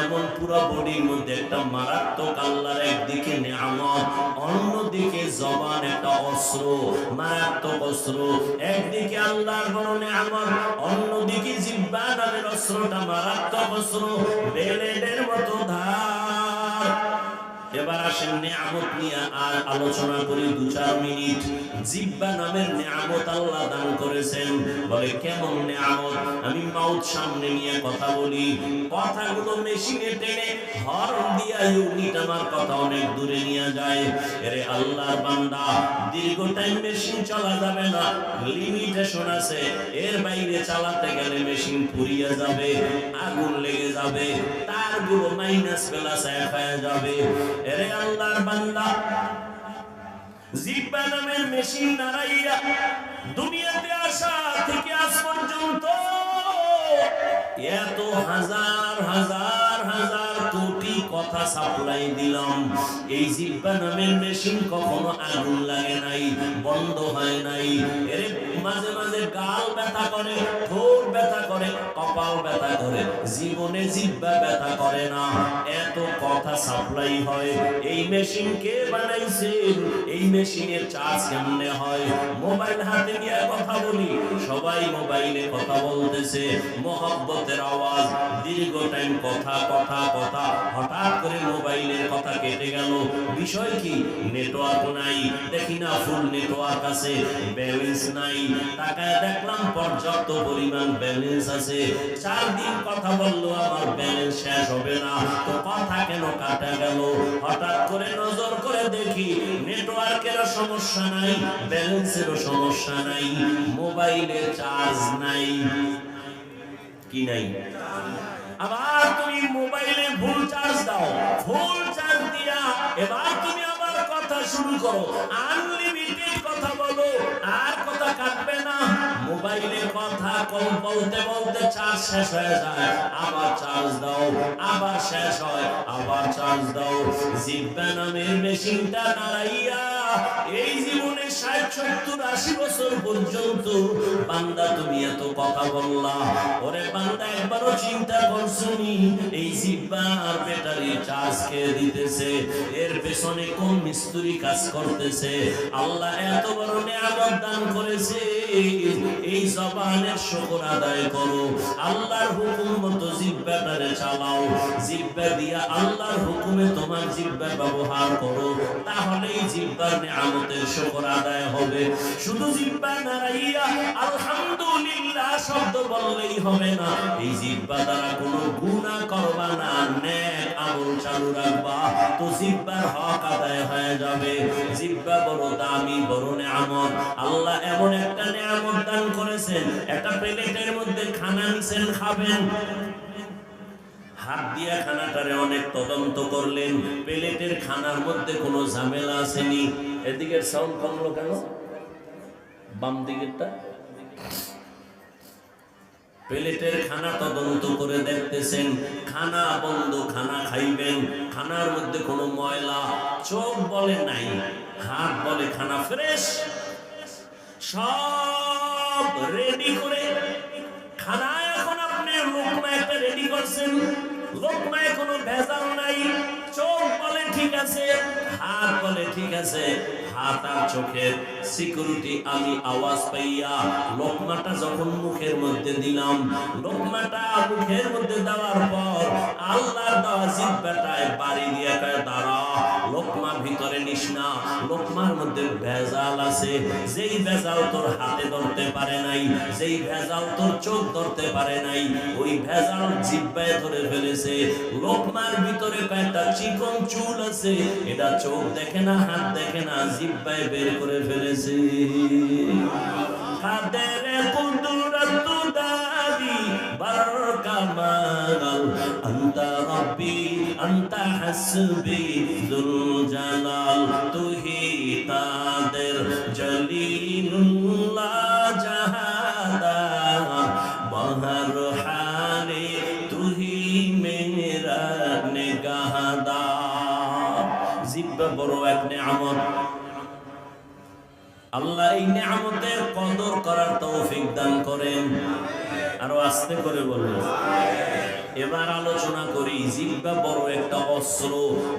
S1: এমন পুরো বডির মধ্যে একটা মারাত্মক আল্লাহর একদিকে নিয়ামত, অন্যদিকে জবান একটা অস্ত্র, মারাত্মক অস্ত্র। একদিকে আল্লাহর বড় নিয়ামত, অন্যদিকে জিহ্বা নামের অস্ত্রটা মারাত্মক অস্ত্র, ব্লেডের মতো ধার। এবার আসেন নিয়ামত নিয়ে আর আলোচনা করি 2-4 মিনিট। জিহ্বা নামের নিয়ামত আল্লাহ দান করেছেন। বলে কেমন নিয়ামত? আমি মাউথ সামনে নিয়ে কথা বলি, কথাগুলো মেশিনে টেনে হর্ন দিয়া ইউনিট আমার কথা অনেক দূরে নিয়ে যায়। আরে আল্লাহর বান্দা, দীর্ঘ টাইম মেশিন চলা যাবে না, লিমিটেশন আছে। এর বাইরে চালাতে গেলে মেশিন পুড়িয়ে যাবে, আগুন লেগে যাবে, তারগুলো মাইনাস প্লাস এক হয়ে যাবে। এরে আল্লাহর বান্দা, জিহ্বা নামের মেশিন নাড়াইয়া দুনিয়াতে আসা থেকে আজ পর্যন্ত এত হাজার হাজার হাজার কোটি কথা সাপ্লাই দিলাম, এই জিহ্বা নামের মেশিন কখনো আগুন লাগে নাই, বন্ধ হয় নাই। এর মাঝে মাঝে গাল ব্যথা করে, ঠোঁট ব্যথা করে, কপাল ব্যথা করে, জীবনে জিহ্বা ব্যথা করে না। এত কথা সাপ্লাই হয়। এই মেশিন কে বানাইছে? এই মেশিনের চার্জ কেমনে হয়? মোবাইল হাতে নিয়ে কথা বলি, সবাই মোবাইলে কথা বলতেছে, মহব্বতের আওয়াজ, দীর্ঘ টাইম কথা কথা কথা, হঠাৎ করে মোবাইলের কথা কেটে গেল। বিষয় কি? নেটওয়ার্ক নাই। দেখি না ফুল নেটওয়ার্ক আছে, ব্যালেন্স নাই। তাকায় দেখলাম পর্যাপ্ত পরিমাণ ব্যালেন্স আছে। 4 দিন কথা বললো, আমার ব্যালেন্স শেষ হবে না, তো কথা কেন কাটা গেল? হঠাৎ করে নজর করে দেখি নেটওয়ার্কেরও সমস্যা নাই, ব্যালেন্সেরও সমস্যা নাই, মোবাইলে চার্জ নাই। কি নাই? আবার তুমি মোবাইলে ফুল চার্জ দাও, ফুল চার্জ দিয়া এবার তুমি আবার কথা শুরু করো, আনলিমিটেড কথা বলো, আর কথা কাটবে না। মোবাইলে কথা কম বলতে বলতে চার্জ শেষ হয়ে যায়, আবার চার্জ দাও, আবার শেষ হয়, আবার চার্জ দাও। জিহ্বা নামের মেশিনটা নাড়াইয়া এই জীবনে 60, 70, 80 বছর পর্যন্ত বান্দা তুমি এত কথা বললা। ওরে বান্দা, একবারও চিন্তা করছনি এই জিহ্বার ব্যাটারি চার্জ কে দিতেছে? এর পেছনে কোন মিস্ত্রি কাজ করতেছে? আল্লাহ এত বড় নিয়ামত দান করেছে, এই জবানের শুকর আদায় করো, আল্লাহর হুকুম মতো জিহ্বাটারে চালাও, জিহ্বা দিয়া আল্লাহর হুকুমে তোমার জিহ্বা ব্যবহার করো, তাহলেই জিহ্বার নিয়ামতের শুকর আদায় হবে। শুধু জিহ্বা নাড়াইয়া আলহামদুলিল্লাহ শব্দ বললেই হবে না, এই জিহ্বা দ্বারা কোনো গুনাহ করবা না, নেক আমল চালু রাখবা, তো জিহ্বার হক আদায় হয়ে যাবে। জিহ্বা বড় দামি, বড় নিয়ামত। আল্লাহ এমন একটা নিয়ামত দান করেছেন, একটা প্লেটের মধ্যে খানা নিছেন, খাবেন, হাত দিয়া খানাটারে অনেক তদন্ত করলেন, প্লেটের খানার মধ্যে কোনো ঝামেলা আসেনি। এদিকের সাউন্ড কমলো কেন? বাম দিকেরটা। প্লেটের খানা তদন্ত করে দেখতেছেন, খানা বন্ধ, খানা খাইবেন, খানার মধ্যে কোনো ময়লা, চোখ বলে নাই, হাত বলে খানা ফ্রেশ, সব রেডি করে খানা। এখন আপনি লোকমা একটা রেডি করছেন, লোকমায় কোনো ভেজাল নাই, চোখ বলে ঠিক আছে, হাত বলে ঠিক আছে, হাত আর চোখের সিকিউরিটি আমি আওয়াজ পাইয়া লোকমাটা যখন মুখের মধ্যে দিলাম, লোকমাটা মুখের মধ্যে দেওয়ার পর আল্লাহর দেওয়া জিহ্বাটায় বাড়ি দিয়ে কয় দাঁড়া, লোকমা ভিতরে নিস না, লোকমার মধ্যে ভেজাল আছে, যেই ভেজাল তোর হাতে ধরতে পারে নাই, যেই ভেজাল তোর চোখ ধরতে পারে নাই, ওই ভেজাল জিহ্বায় ধরে ফেলেছে। লোকমার ভিতরে কয়েকটা চিকন চুল আছে, এটা চোখ দেখে না, হাত দেখে না, জিহ্বায় বের করে ফেলেছে। কাদের কুদরত দাবি বার কামাল, আনতা রব্বি আনতা হাসবি যুল জালাল, তুহি কাদের জলিলুল্লাহ জাহাদা, বাহর হালে তুহি মেরা নিগাহদা। জিহ্বা বড় এক নিয়ামত। আল্লাহ এই নিয়ামতের কদর করার তৌফিক দান করেন। আরো আস্তে করে বলুন। এবার আলোচনা করি, জিহ্বা বড় একটা অস্ত্র।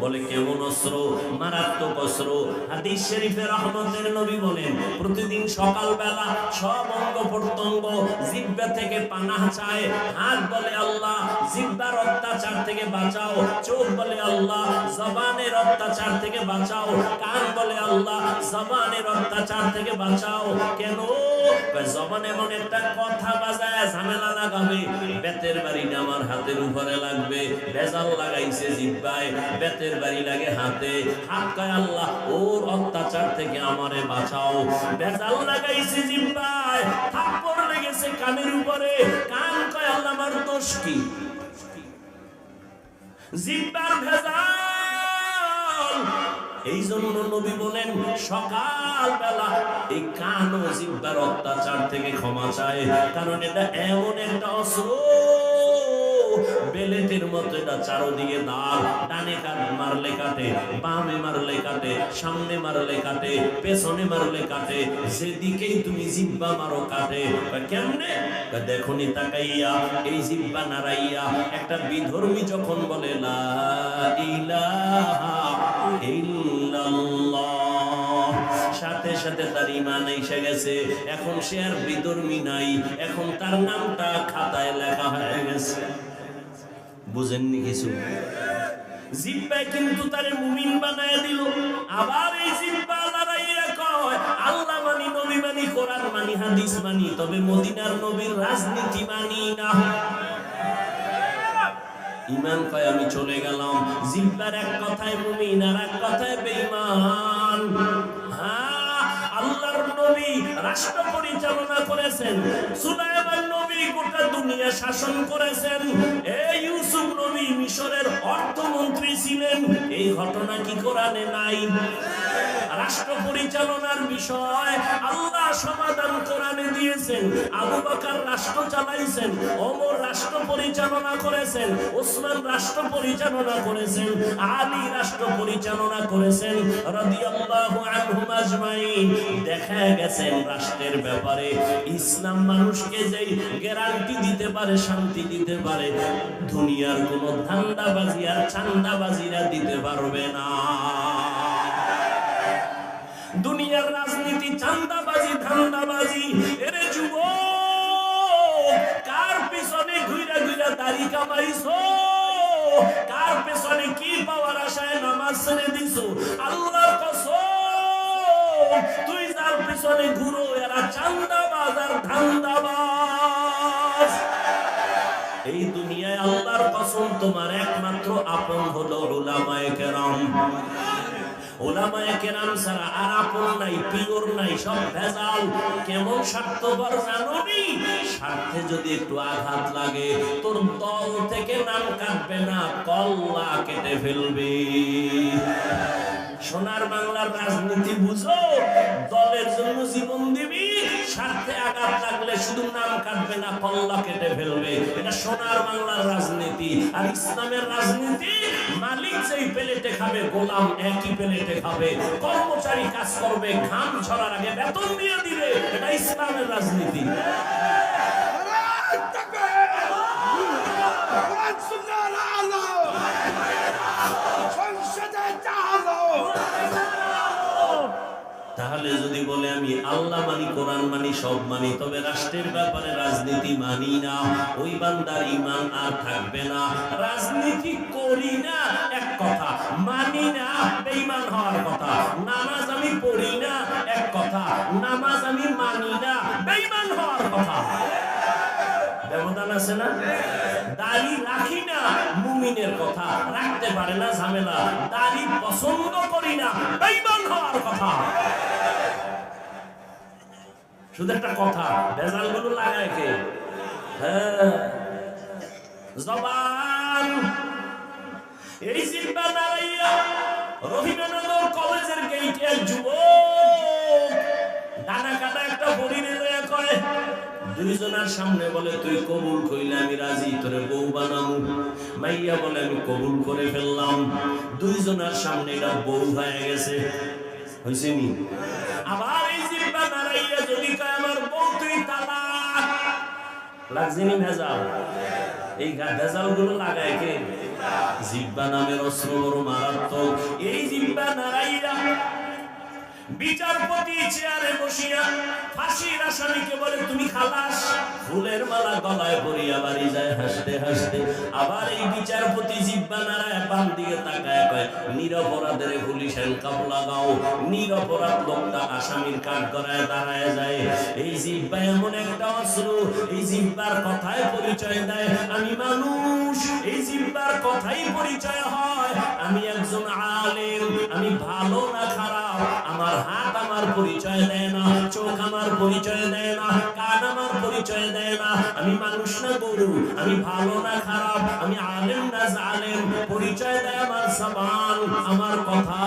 S1: বলে কেমন অস্ত্র? মারাত্মক অস্ত্র। হাদিস শরীফে রহমতের নবী বলেন, প্রতিদিন সকালবেলা সব অঙ্গ প্রত্যঙ্গ জিহ্বা থেকে পানাহ চায়। হাত বলে আল্লাহ জিহ্বার অত্যাচার থেকে বাঁচাও, চোখ বলে আল্লাহ জবানের অত্যাচার থেকে বাঁচাও, কান বলে আল্লাহ জবানের অত্যাচার থেকে বাঁচাও। কেন? জবান এমন একটা কথা বাজায় ঝামেলা লাগাবে, বেতের বাড়ি আমার হাতের উপরে লাগবে, ভেজাল লাগাইছে জিহ্বায়, বেতের বাড়ি লাগে হাতে, হাত কয় আল্লাহ ওর অত্যাচার থেকে আমারে বাঁচাও। ভেজাল লাগাইছে জিহ্বায়, থাপ্পড় লেগেছে কানের উপরে, কান কয় আল্লাহ আমার দোষ কি? জিহ্বার ভেজাল এই জন্য নবী বলেন সকাল বেলা এই কান ও জিহ্বার অত্যাচার থেকে ক্ষমা চায়, কারণ এটা এমন একটা অস্ত্র, বেলেটের মতো এটা চারদিকে দাল, ডানে মারলে কাটে, বামে মারলে কাটে, সামনে মারলে কাটে, পেছনে মারলে কাটে, যেদিকেই তুমি জিহ্বা মারো কাটে। কেমনে? দেখুনি তাকাইয়া এই জিহ্বা নাড়াইয়া একটা বিধর্মী যখন বলে লা ইলাহা ইল্লাল্লাহ, সাথে সাথে তার ঈমান এসে গেছে। এখন সে আর বিধর্মী নাই, এখন তার নামটা খাতায় লেখা হয়ে গেছে। বুঝেননি কিছু? জিহ্বা কিন্তু তারে মুমিন বানায় দিল। আবার এই জিহ্বা লড়াইয়া কয় আল্লাহ মানি, নবী মানি, কোরআন মানি, হাদিস মানি, তবে মদিনার নবীর রাজনীতি মানি না। ঈমান কয় আমি চলে গেলাম। জিহ্বার এক কথায় মুমিন আর এক কথায় বেঈমান। আল্লাহর নবী রাষ্ট্র পরিচালনা করেছেন, সুলাইমান নবী গোটা দুনিয়া শাসন করেছেন, এই ইউসুফ নবী মিশরের অর্থমন্ত্রী ছিলেন। এই ঘটনা কি কোরআনে নাই? রাষ্ট্র পরিচালনার বিষয় আল্লাহ সমাধান কোরআনে দিয়েছেন। আবু বকর রাষ্ট্র চালাইছেন, ওমর রাষ্ট্র পরিচালনা করেছেন, ওসমান রাষ্ট্র পরিচালনা করেছেন, আলী রাষ্ট্র পরিচালনা করেছেন রাদিয়াল্লাহু আনহুম আজমাইন। দেখা গেছেন রাষ্ট্রের ব্যাপারে ইসলাম মানুষকে যেই গ্যারান্টি দিতে পারে, শান্তি দিতে পারে, দুনিয়ার কোনো ধান্দাবাজি আর চান্দাবাজিরা দিতে পারবে না। দুনিয়ার রাজনীতি চান্দাবাজি, ধান্দাবাজি। এরে যুবক, কার পিছনে ঘুরে ঘুরে দাড়ি কামাইছো? কার পেছনে কি পাওয়ার আশায় নামাজ ছেড়ে দিছো? আল্লাহর কসম, তুই যার পিছনে ঘুরো এরা চান্দাবাজ আর ধান্দাবাজ। এই দুনিয়ায় আল্লাহর কসম তোমার একমাত্র আপন হলো উলামায়ে কেরাম। উলামায়ে কেরাম ছাড়া আর আপন নাই, পিওর নাই, সব ভেজাল। কেমন স্বার্থপর জানোনি? স্বার্থে যদি একটু আঘাত লাগে তোর দল থেকে নাম কাটবে না, কল্লা কেটে ফেলবে। সোনার বাংলার রাজনীতি বুঝো, দলের জন্য জীবন দিবি, স্বার্থে আঘাত লাগলে শুধু নাম কাটবে না, কল্লা কেটে ফেলবে। এটা সোনার বাংলার রাজনীতি। আর ইসলামের রাজনীতি, মালিক যেই প্লেটে খাবে গোলাম একই প্লেটে খাবে, কর্মচারী কাজ করবে, ঘাম ঝরার আগে বেতন দিয়ে দিবে। এটা ইসলামের রাজনীতি। তাহলে যদি বলে আমি আল্লাহ মানি, কোরআন মানি, সব মানি, তবে রাষ্ট্রের ব্যাপারে রাজনীতি মানি না, ওই বান্দার ঈমান আর থাকবে না। রাজনীতি করি না এক কথা, মানি না বেঈমান হওয়ার কথা। নামাজ আমি পড়ি না এক কথা, নামাজ আমি মানি না বেঈমান হওয়ার কথা। ব্যবধান আছে না? দাড়ি রাখি না মুমিনের কথা, রাখতে পারে না ঝামেলা। দাড়ি পছন্দ করি না বেঈমান হওয়ার কথা। শুধু একটা কথা, ভেজাল গুলো লাগায় কে? জবান। এই জিহ্বা নাড়াইয়া রহিমানগর কলেজের গেইটে এক যুবক ডানা কাটা একটা বড়িরে লইয়া কয়, দুইজনের সামনে বলে তুই কবুল কইলে আমি রাজি, তোরে বউ বানামু। মাইয়া বলে আমি কবুল করে ফেললাম। দুইজনের সামনে এটা বউ হয়ে গেছে, হইছে নি? আবার এই জিহ্বা নাড়াইয়া যদি কয় আমার বউ তুই তালাক, লাগছে নি ভেজাল? এই ভেজাল গুলো লাগায় কে? জিহ্বা নামের অস্ত্র বড় মারাত্মক। এই জিহ্বা নাড়াইয়া বিচারপতি চেয়ারে বসিয়া ফাঁসির আসামিকে বলে তুমি খালাস। ফুলের মালা গলায় পরিয়া বাড়ি যায় হাসতে হাসতে। আবার এই বিচারপতি জিহ্বা নাড়ায় বাম দিকে তাকায় কয় নিরপরাধের পুলিশ হ্যান্ডকাপ লাগাও। নিরপরাধ লোকটা আসামির কাঠ গড়ায় দাঁড়ায় যায়। এই জিহ্বা এমন একটা অস্ত্র, এই জিহ্বার কথায় পরিচয় দেয় আমি মানুষ। এই জিহ্বার কথাই পরিচয় হয় আমি একজন আলেম, আমি ভালো না খারাপ। আমার হাত আমার পরিচয় দেয় না, চোখ আমার পরিচয় দেয় না, কান আমার পরিচয় দেয় না। আমি মানুষ না গরু, আমি ভালো না খারাপ, আমি আলেম না জালেম। পরিচয় দেয় আমার জবান, আমার কথা।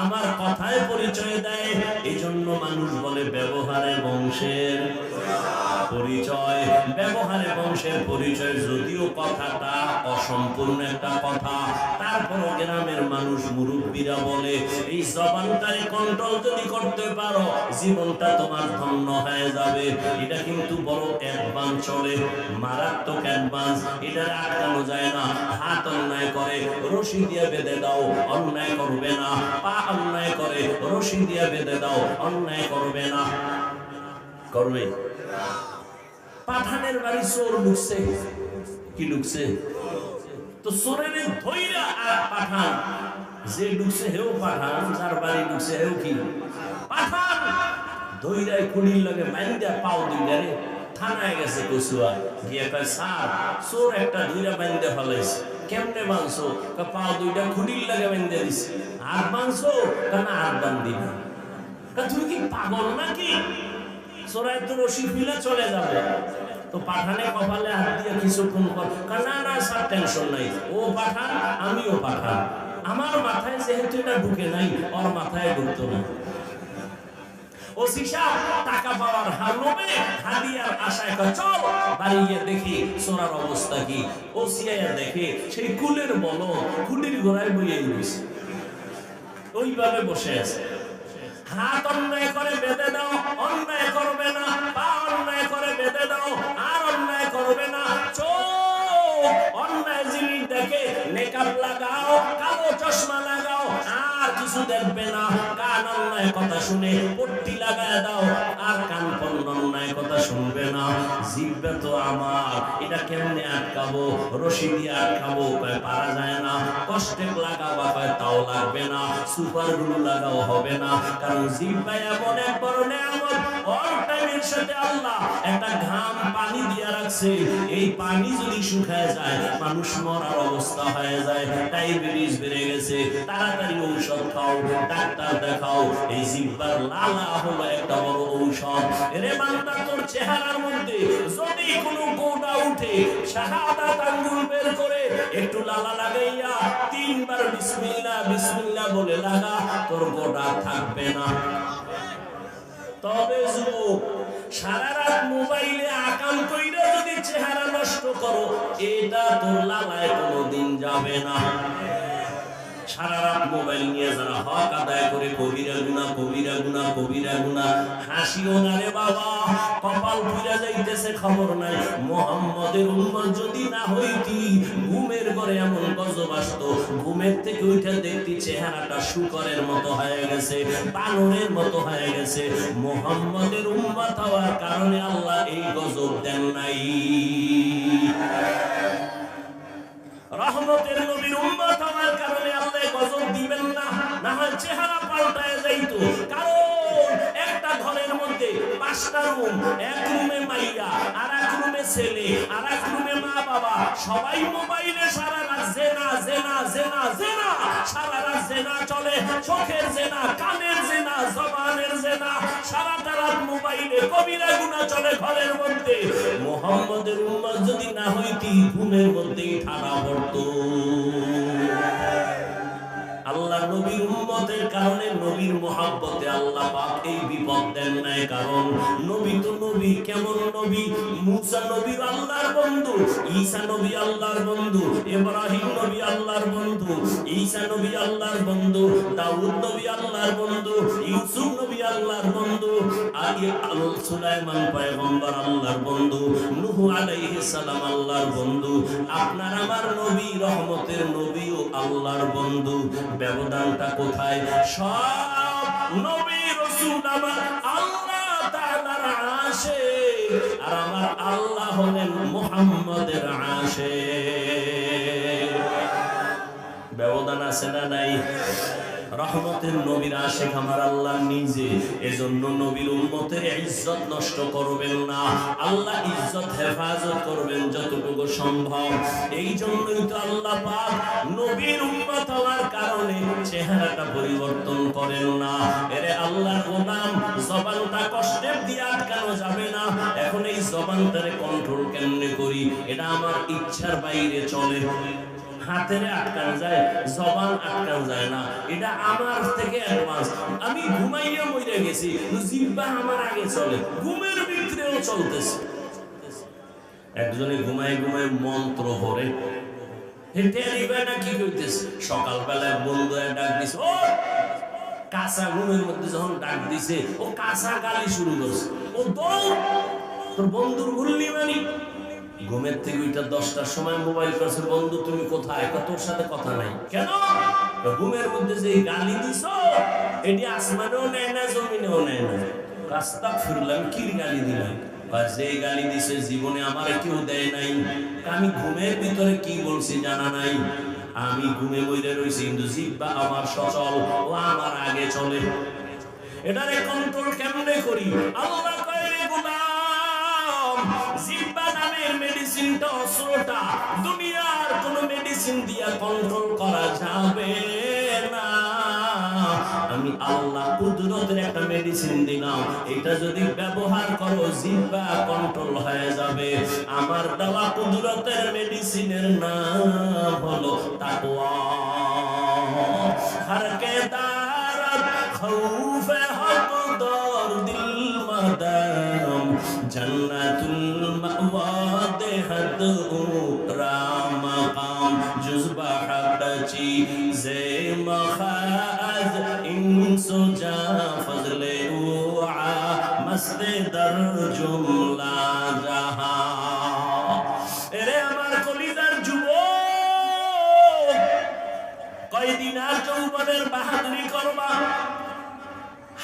S1: আমার কথায় পরিচয় দেয়। এই জন্য মানুষ বলে ব্যবহারে বংশের পরিচয়। ব্যবহারে বংশের পরিচয়, যদিও কথাটা অসম্পূর্ণ একটা কথা, তারপরও গ্রামের মানুষ মুরব্বীরা বলে এই জবানটারে কন্ট্রোল যদি করতে পারো জীবনটা তোমার ধন্য হয়ে যাবে। এটা কিন্তু বড় অ্যাডভান্স চলে, মারাত্মক অ্যাডভান্স। এটা আটকানো যায় না। হাত অন্যায় করে রশি দিয়ে বেঁধে দাও, অন্যায় করবে না। পা অন্যায় করে রশি দিয়ে বেঁধে দাও, অন্যায় করবে না। করবে? পাঠানের বাড়ি চোর ঢুকছে, কি ঢুকছে? তো চোরের ধইরা আর পাঠান, যে ঢুকছে হেও পাঠান, যার বাড়ি ঢুকছে হেও কি পাঠান। ধইরাই খুঁড়ির লাগে বাইন্দা পাও দুইটা রে থানায় গেছে কচুয়া গিয়ে কয় স্যার চোর একটা ধইরা বাইন্দা ফেলাইছে। কেমনে বাঁধছো? পাও দুইটা খুঁড়ির লাগে বাইন্দা দিছে। আর বাঁধছো? না আর বান্ধি না। তুমি কি পাগল নাকি? চোরাই তো রশি খুলে চলে যাবে। তো পাঠানে কপালে হাত দিয়ে কিছুক্ষণ পর না না স্যার টেনশন নাই, ও পাঠান আমিও পাঠান, আমার মাথায় যেহেতু এটা ঢুকে নাই ওর মাথায় ঢুকতো না। ও সিসা টাকা পাওয়ার হালবে হাদিয়ার আশায় চল বাড়ি গিয়ে দেখি চোরার অবস্থা কি। ও সিয়া দেখে সেই কুলের বলো কুলির গোড়ায় বইয়ে গেছে, ওইভাবে বসে আছে। হাত অন্যায় করে বেঁধে দাও, অন্যায় করবে না। পা অন্যায় করে বেঁধে দাও, আর অন্যায় করবে না। চোখ অন্যায় জিনিস দেখে মেকআপ লাগাও, কালো চশমা লাগাও, আর কিছু দেখবে না। কান অন্যায় কথা শুনে পট্টি লাগায় দাও, আর কান পণ্য অন্যায় কথা শুনবে না। জিহ্বা তো আমার, এটা কেমনে আটকাবো? রশি দিয়ে আটকাবো, কয় পারা যায় না। কষ্টে লাগাবা, কয় তাও লাগবে না। সুপার গ্লু লাগাও, হবে না। কারণ জিহ্বা এমন এক বড় নেয়ামত, অল টাইমের সাথে আল্লাহ একটা ঘাম পানি দিয়ে রাখছে। এই পানি যদি শুকায় যায় মানুষ মরার অবস্থা হয়ে যায়। ডায়াবেটিস বেড়ে গেছে, তাড়াতাড়ি ঔষধ খাও, ডাক্তার দেখাও। এই জিহ্বার লালা হলো একটা বড় ঔষধ। এরে বান্দা, তোর চেহারার মধ্যে যদি কোনো গোটা উঠে শাহাদাত আঙ্গুল বের করে একটু লালা লাগাইয়া 3 বার বিসমিল্লাহ বিসমিল্লাহ বলে লাগা, তোর গোটা থাকবে না। তবে যুবক, সারা রাত মোবাইলে আকাম কইরা যদি চেহারা নষ্ট করো, এটা তোর লালায় কোনোদিন যাবে না। সারা রাত মোবাইল নিয়ে যারা হক আদায় করে কবিরা গুনাহ কবিরা গুনাহ কবিরা গুনাহ, হাসিও না রে বাবা, কপাল পুড়া যাইতেছে খবর নাই। মুহাম্মদের উম্মত যদি না হইতি, ঘুমের ঘরে এমন গজব আসতো, ঘুমের থেকে উঠে দেখতি চেহারাটা শুকরের মতো হয়ে গেছে, বানরের মতো হয়ে গেছে। মুহাম্মদের উম্মত হওয়ার কারণে আল্লাহ এই গজব দেন নাই। রহমতের নবীর উম্মত হওয়ার কারণে আল্লাহ গজব দিবেন না, না হয় চেহারা পাল্টায় যাইতো। কারণ একটা ঘরের মধ্যে 5টা রুম, এক রুমে মাইয়া, আর এক রুমে ছেলে, আর এক রুমে মা বাবা, সবাই মোবাইলে সারা রাত জেনা জেনা জেনা জেনা, সারা রাত জেনা চলে। চোখের জেনা, কানের জেনা, জবানের জেনা, সারাটা রাত মোবাইলে কবিরা গুনাহ চলে ঘরের মধ্যে। মুহাম্মদের উম্মত যদি না হইতি, ঘুমের মধ্যেই ঠাড়া পড়তো। আল্লাহ নবীর উম্মতের কারণে, নবীর মুহাব্বতে আল্লাহ পাক এই বিপদ দেন নাই। কারণ নবী তো নবী, কেমন নবী? মুসা নবী আল্লাহর বন্ধু, ঈসা নবী আল্লাহর বন্ধু, ইব্রাহিম নবী আল্লাহর বন্ধু, ঈসা নবী আল্লাহর বন্ধু, দাউদ নবী আল্লাহর বন্ধু, ইউসুফ নবী আল্লাহর বন্ধু, সুলাইমান পয়গম্বর আল্লাহর বন্ধু, নূহ আলাইহিস সালাম আল্লাহর বন্ধু। আপনার আমার নবী, রহমতের নবীও আল্লাহর বন্ধু। ব্যবধানটা কোথায়? সব নবী রাসূল আমার আল্লাহ তাআলার আশিক, আর আমার আল্লাহ হলেন মুহাম্মদের আশিক। ব্যবধান আছে না নাই? রহমতের নবীর আশিক আমার আল্লাহ নিজে। এজন্য নবীর উম্মতের ইজ্জত নষ্ট করবেন না, আল্লাহ ইজ্জত হেফাজত করবেন যতটুকু সম্ভব। এই জন্যই তো আল্লাহ পাক নবীর উম্মত হওয়ার কারণে চেহারাটা পরিবর্তন করেন না। এরে আল্লাহর গোলাম, জবানটা কষ্টের দিয়ে আটকানো যাবে না। এখন এই জবানটারে কন্ট্রোল কেমনে করি? এটা আমার ইচ্ছার বাইরে চলে। হাতের আটকানো যায়, জবান আটকানো যায় না। এটা আমার থেকে অ্যাডভান্স। আমি ঘুমাইয়া মরে গেছি, জিহ্বা আমার আগে চলে, ঘুমের ভিতরেও চলতেছে। একজনে ঘুমায় ঘুমায় মন্ত্র পড়ে, হেঁটে নিবে না কি করতেছে। সকালবেলায় বন্ধু ডাক দিছে, ও কাঁচা ঘুমের মধ্যে যখন ডাক দিছে, ও কাঁচা গালি শুরু করছে। ও দৌড়, তোর বন্ধুর ভুললি মানি। ঘুমের থেকে ওইটা 10টার সময় মোবাইল করছে, বন্ধু তুমি কোথায়? তোর সাথে কথা নাই। কেন? ঘুমের মধ্যে যে গালি দিছ, এটি আসমানেও নেয় না, জমিনেও নেয় না। রাস্তা ফিরলাম, কি গালি দিলাম? যে গালি দিছে জীবনে আমার কেউ দেয় নাই। আমি ঘুমের ভিতরে কি বলছি জানা নাই। আমি ঘুমে বইরে রয়েছি, কিন্তু জিহ্বা আমার সচল, ও আমার আগে চলে। এটারে কন্ট্রোল কেমনে করি? আল্লাহ কয়, রে গোলাম, জিহ্বা নামের মেডিসিনটা, অস্ত্রটা দুনিয়ার কোন মেডিসিন দিয়া কন্ট্রোল করা যাবে না। আমি আল্লাহ কুদরতের একটা মেডিসিন দিলাম, এটা যদি ব্যবহার করো জিহ্বা কন্ট্রোল হয়ে যাবে। আমার দেওয়া কুদরতের মেডিসিনের নাম হলো তাকওয়া। হর কে দারত খৌফে হক দর দিল মাদাম, জান্নাতুল মাওয়া দেহদ রাম মাকাম, জুজবা হাবচি জে মখাজ ইনসু জা ফজলে উআ মস্তে দর জুমলা জাহা। এরে আমার কলিজার যুবক, কয়দিন আর যৌবনের বাহাদুরি করবা?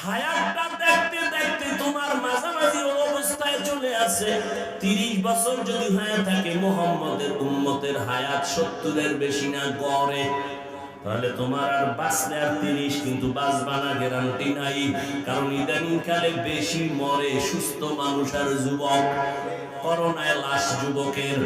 S1: হায়াতটা দেখতে দেখতে তোমার মাঝামাঝি অবস্থায় চলে আসে। 30 বছর যদি হয়ে থাকে, মুহাম্মদের উম্মতের হায়াত 70-এর বেশি না গড়ে, তাহলে তোমার আর বাঁচলে আর 30, কিন্তু বাঁচবা না গ্যারান্টি নাই। কারণ ইদানিং কালে বেশি মরে সুস্থ মানুষ আর যুবক। করোনায় লাশ যুবকের,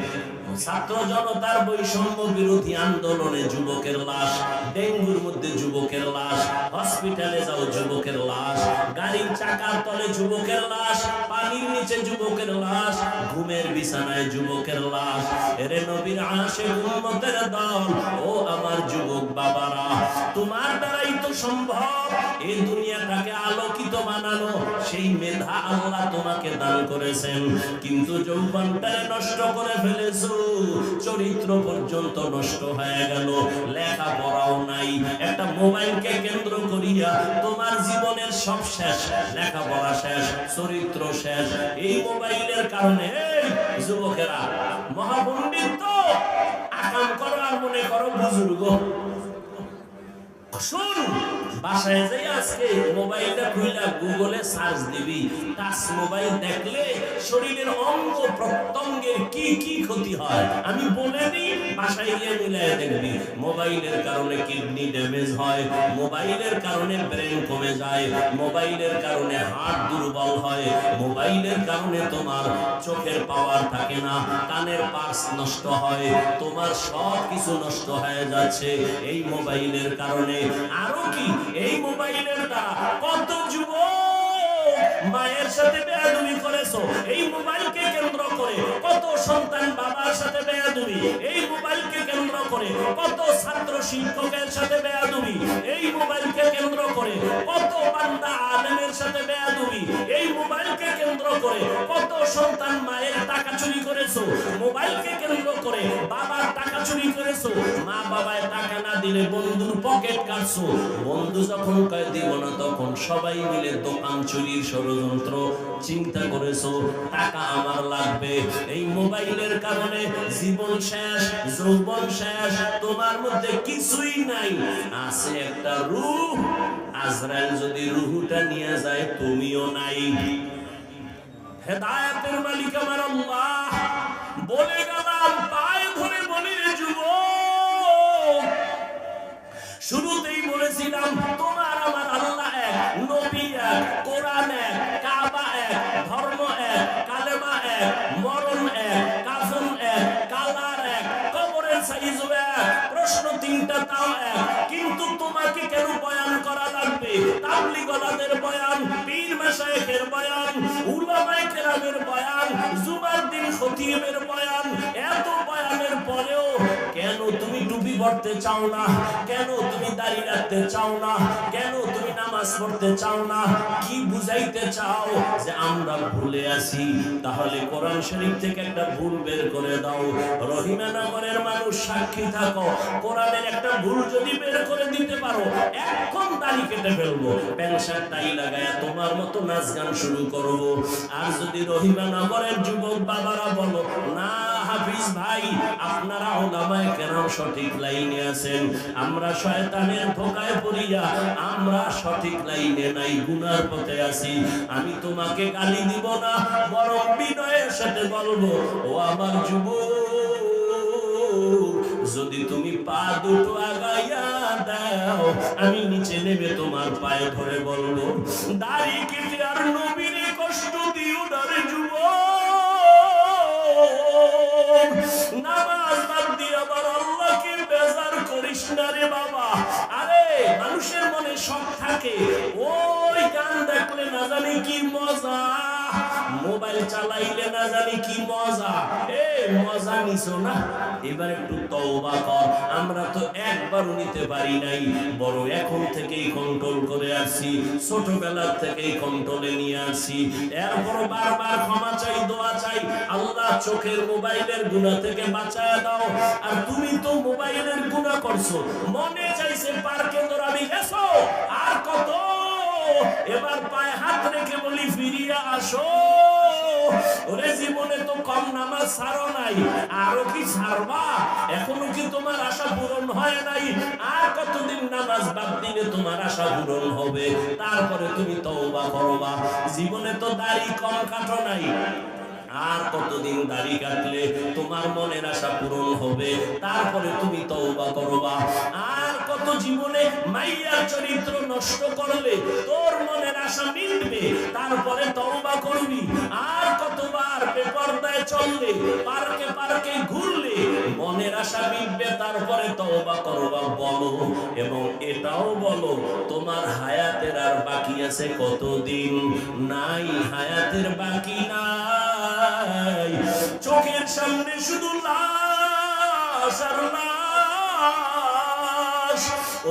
S1: ছাত্র জনতার বৈষম্য বিরোধী আন্দোলনে যুবকের লাশ, ডেঙ্গুর মধ্যে যুবকের লাশ, হসপিটালে যাও যুবকের লাশ, গাড়ির চাকার তলে যুবকের লাশ, পানির নিচে যুবকের লাশ, ঘুমের বিছানায় যুবকের লাশ। এরে নবীর আশিক উম্মতের দল, ও আমার যুবক বাবারা, তোমার দ্বারাই তো সম্ভব এই দুনিয়াটাকে আলোকিত বানানো। সেই মেধা আল্লাহ তোমাকে দান করেছেন, কিন্তু যৌবনটারে নষ্ট করে ফেলেছো, চরিত্র পর্যন্ত নষ্ট হয়ে গেল, লেখাপড়াও নাই। একটা মোবাইলকে কেন্দ্র করিয়া তোমার জীবনের সব শেষ, লেখাপড়া শেষ, চরিত্র শেষ, এই মোবাইলের কারণে। যুবকেরা, মহাপণ্ডিত তো আকাম করো আর মনে করো বুজুর্গ। শুন, বাসায় যাই আজকে মোবাইলটা খুইলা গুগলে সার্চ দিবি, টাচ মোবাইল দেখলে শরীরের অঙ্গ প্রত্যঙ্গের কি কি ক্ষতি হয় আমি বলে দিই, বাসায় গিয়ে মিলাই দেখবি। মোবাইলের কারণে কিডনি ড্যামেজ হয়, মোবাইলের কারণে ব্রেন কমে যায়, মোবাইলের কারণে হার্ট দুর্বল হয়, মোবাইলের কারণে তোমার চোখের পাওয়ার থাকে না, কানের পার্স নষ্ট হয়, তোমার সব কিছু নষ্ট হয়ে যাচ্ছে এই মোবাইলের কারণে। আরো কি, এই মোবাইলের দ্বারা কত যুবক মায়ের সাথে বেয়াদবি করেছো এই মোবাইলকে কেন্দ্র করে, কত সন্তান বাবার সাথে বেয়াদবি এই মোবাইলকে কেন্দ্র করে, কত ছাত্র শিক্ষকের সাথে বেয়াদবি এই মোবাইলকে কেন্দ্র করে, কত বান্দা আলেমের সাথে বেয়াদবি এই মোবাইলকে কেন্দ্র করে, কত সন্তান মায়ের টাকা চুরি করেছো মোবাইলকে কেন্দ্র করে, বাবার টাকা চুরি করেছো, মা বাবায় টাকা না দিলে বন্ধুর পকেট কাটছো, বন্ধু যখন কয় দিব না তখন সবাই মিলে দোকান চুরির ষড়যন্ত্র চিন্তা করেছো, টাকা আমার লাগবে। এই মোবাইলের কারণে জীবন শেষ, যৌবন শেষ, তোমার মধ্যে কিছুই নাই, আছে একটা রূহ। আজরাইল যদি রূহটা নিয়ে যায় তুমিও নাই। হেদায়েতের মালিক আমার আল্লাহ বলে গেলাম, পায়ে ধরে বলি রে যুবক, শুরুতেই বলেছিলাম তোমার আমার আল্লাহ এক, নবী এক, কোরআন এক, কাবা এক, ধর্ম এক, কালেমা এক, মরণ এক, কাফন এক, কালার এক, কবরের সাইজ এক, প্রশ্ন 3টা তাও এক। কিন্তু তোমাকে কেন বয়ান করা লাগবে? তাবলীগওয়ালাদের বয়ান, পীর মাশায়েখের বয়ান, উলামায়ে কেরামের বয়ান, জুমার দিন খতিবের বয়ান, এত বয়ানের পরেও কেন তুমি টুপি পড়তে চাও না? কেন তুমি দাড়ি রাখতে চাও না? কেন তুমি নামাজ পড়তে চাও না? কি বুঝাইতে চাও যে আমরা ভুলে আছি? তাহলে কোরআন শরীফ থেকে একটা ভুল বের করে দাও। রহিমানগরের মানুষ সাক্ষী থাকো, কোরআনের একটা ভুল যদি বের করে দিতে পারো, এখন দাড়ি কেটে ফেলবো, প্যান্ট শার্ট টাই লাগায় তোমার মতো নাচ গান শুরু করব। আর যদি রহিমানগরের যুবক বাবারা বলো না হাফিজ ভাই আপনারা উলামায়ে কেরাম সঠিক লাইনে আছেন, আমরা শয়তানের ধোঁকায় পড়িয়া আমরা সঠিক লাইনে নাই, গুনার পথে আছি, আমি তোমাকে গালি দিব না, বরং বিনয়ের সাথে বলবো ও আমার যুবক, যদি তুমি পা দুটো আগাইয়া দাও আমি নিচে নেমে তোমার পায়ে ধরে বলবো দাড়ি কেটে আর নবীরে কষ্ট দিও না রে যুবক, নামাজ বাদ দিয়ে আবার আল্লাহকে বেজার করিস না রে বাবা। আরে মানুষের মনে শখ থাকে, ওই গান দেখলে না জানি কি মজা, মোবাইল চালাইলে না জানি কি মজা, মজা নিছো না, এবার একটু তওবা কর। আমরা তো একবারও নিতে পারি নাই, বড় এখন থেকেই কন্ট্রোল করে আসছি, ছোটবেলার থেকেই কন্ট্রোলে নিয়ে আসছি, এরপর বারবার ক্ষমা চাই, দোয়া চাই, আল্লাহ চোখের মোবাইলের গুনাহ থেকে বাঁচায় দাও। আর তুমি তো মোবাইলের গুনাহ করছো, মনে চাইছে পার্কে দৌড়াবি গেছো, আর কত, এবার পায়ে হাত রেখে বলি ফিরিয়া আসো। ওরে জীবনে তো কম নামাজ ছাড়ো নাই, আরো কি ছাড়বা? এখনো কি তোমার আশা পূরণ হয় নাই? আর কতদিন নামাজ বাদ দিলে তোমার আশা পূরণ হবে? তারপরে তুমি তওবা করবা। জীবনে তো দাড়ি কম কাটো নাই, আর কতদিন দাড়ি কাটলে তোমার মনের আশা পূরণ হবে? তারপরে তুমি তওবা করবা। আর কত জীবনে মাইয়ার চরিত্র নষ্ট করলে তোর মনের আশা মিটবে, তারপরে তওবা করবি। আর কতবার বেপরদায় চললে, পার্কে পার্কে ঘুরলে মনের আশা মিটবে, তারপরে তওবা করবা। বলো, এবং এটাও বলো তোমার হায়াতের আর বাকি আছে কতদিন? নাই, হায়াতের বাকি নাই, চোখের সামনে শুধু লাশ আর লাশ।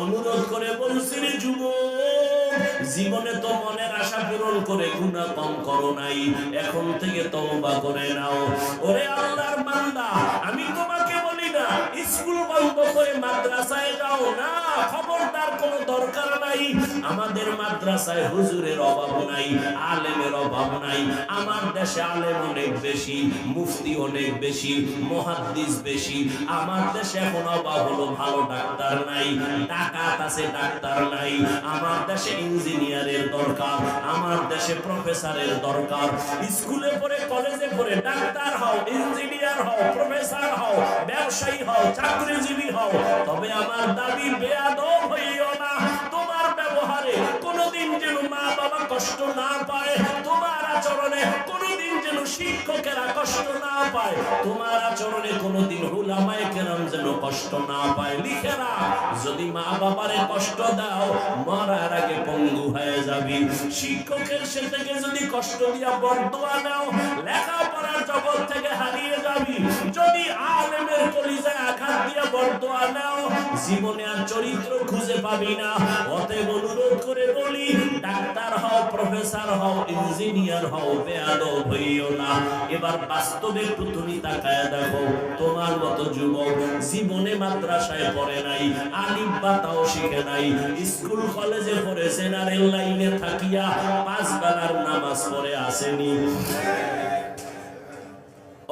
S1: অনুরোধ করে বলছি রে যুবক, জীবনে তো মনের আশা পূরণ করে গুনাহ কম করো নাই, এখন থেকে তওবা করে নাও। ওরে আল্লাহর বান্দা, আমি তোমাকে বলি না স্কুল বন্ধ করে মাদ্রাসায় যাও না, খবরদার, কোনো দরকার নাই। আমাদের মাদ্রাসায় হুজুরের অভাব নাই, আলেমের অভাব নাই। আমার দেশে আলেম অনেক বেশি, মুফতি অনেক বেশি, মুহাদ্দিস বেশি। আমার দেশে এখন অভাব হলো ভালো ডাক্তার নাই, ডাকাত আছে ডাক্তার নাই। আমার দেশে ইঞ্জিনিয়ারের দরকার, আমার দেশে প্রফেসরের দরকার। স্কুলে পড়ে কলেজে পড়ে ডাক্তার হও, ইঞ্জিনিয়ার হও, প্রফেসর হও, ব্যবসায়ী হও, চাকরিজীবী হও, তবে আমার দাবি বেয়াদব হইও না। তোমার ব্যবহারে কোনোদিন যেন মা বাবা কষ্ট না পায়, তোমার আচরণে কোনোদিন যেন শিক্ষকেরা কষ্ট না পায়, তোমার আচরণে কোনোদিন উলামায়ে কেরাম যেন কষ্ট না পায়। লিখে রাখ, যদি মা বাবারে কষ্ট দাও মরার আগে পঙ্গু হয়ে যাবি। শিক্ষকের সে থেকে যদি কষ্ট দিয়া বরদোয়া নাও, লেখাপড়ার জগৎ থেকে হারিয়ে যাবি। যদি আলেমের কলিজায় আঘাত দিয়া বরদোয়া নাও, জীবনে আর চরিত্র খুঁজে পাবি না। অতএব অনুরোধ করে বলি, ডাক্তার হও, প্রফেসর হও, ইঞ্জিনিয়ার হও, বেয়াদব হইও না। এবার বাস্তবে একটু তুমি তাকায় দেখো, তোমার মতো যুবক জীবনে মাদ্রাসায় পড়ে নাই, আলিফ বা তাও শিখে নাই, স্কুল কলেজে পড়ে জেনারেল লাইনে থাকিয়া 5 বেলার নামাজ পড়ে আসেনি।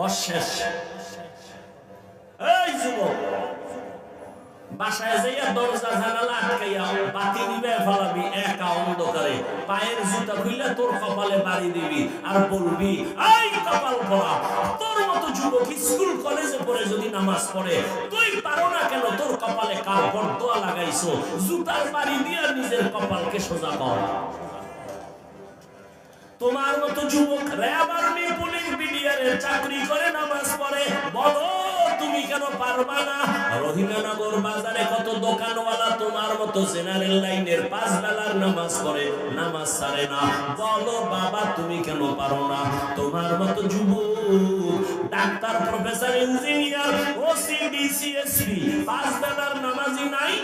S1: অশেষ। এই যুবক, বাসায় যাইয়া দরজা জানালা আটকাইয়া বাতি দিবে ফলাবি একা অন্ধকারে, পায়ের জুতা খুইলা তোর কপালে বাড়ি দিবি আর বলবি এই কপাল পড়া। তোর মতো যুবক স্কুল কলেজে পড়ে যদি নামাজ পড়ে, তুই পারো না কেন? তোর কপালে কার বরদোয়া লাগাইছো? জুতার বাড়ি দিয়া নিজের কপালকে সোজা কর। তোমার মতো যুবক র্যাব, আর্মি, পুলিশ, বিডিআর এর চাকরি করে নামাজ পড়ে, বলো তুমি কেন কেন পারবা না? রহিমানগর বাজারে কত দোকানওয়ালা তোমার মতো জেনারেল লাইনের 5 বেলার নামাজ পড়ে, নামাজ ছাড়ে না। বলো বাবা তুমি কেন পারো না? তোমার মতো যুবক doctor, professor, engineer, OC, DC, SP 5 বেলার নামাজি নাই,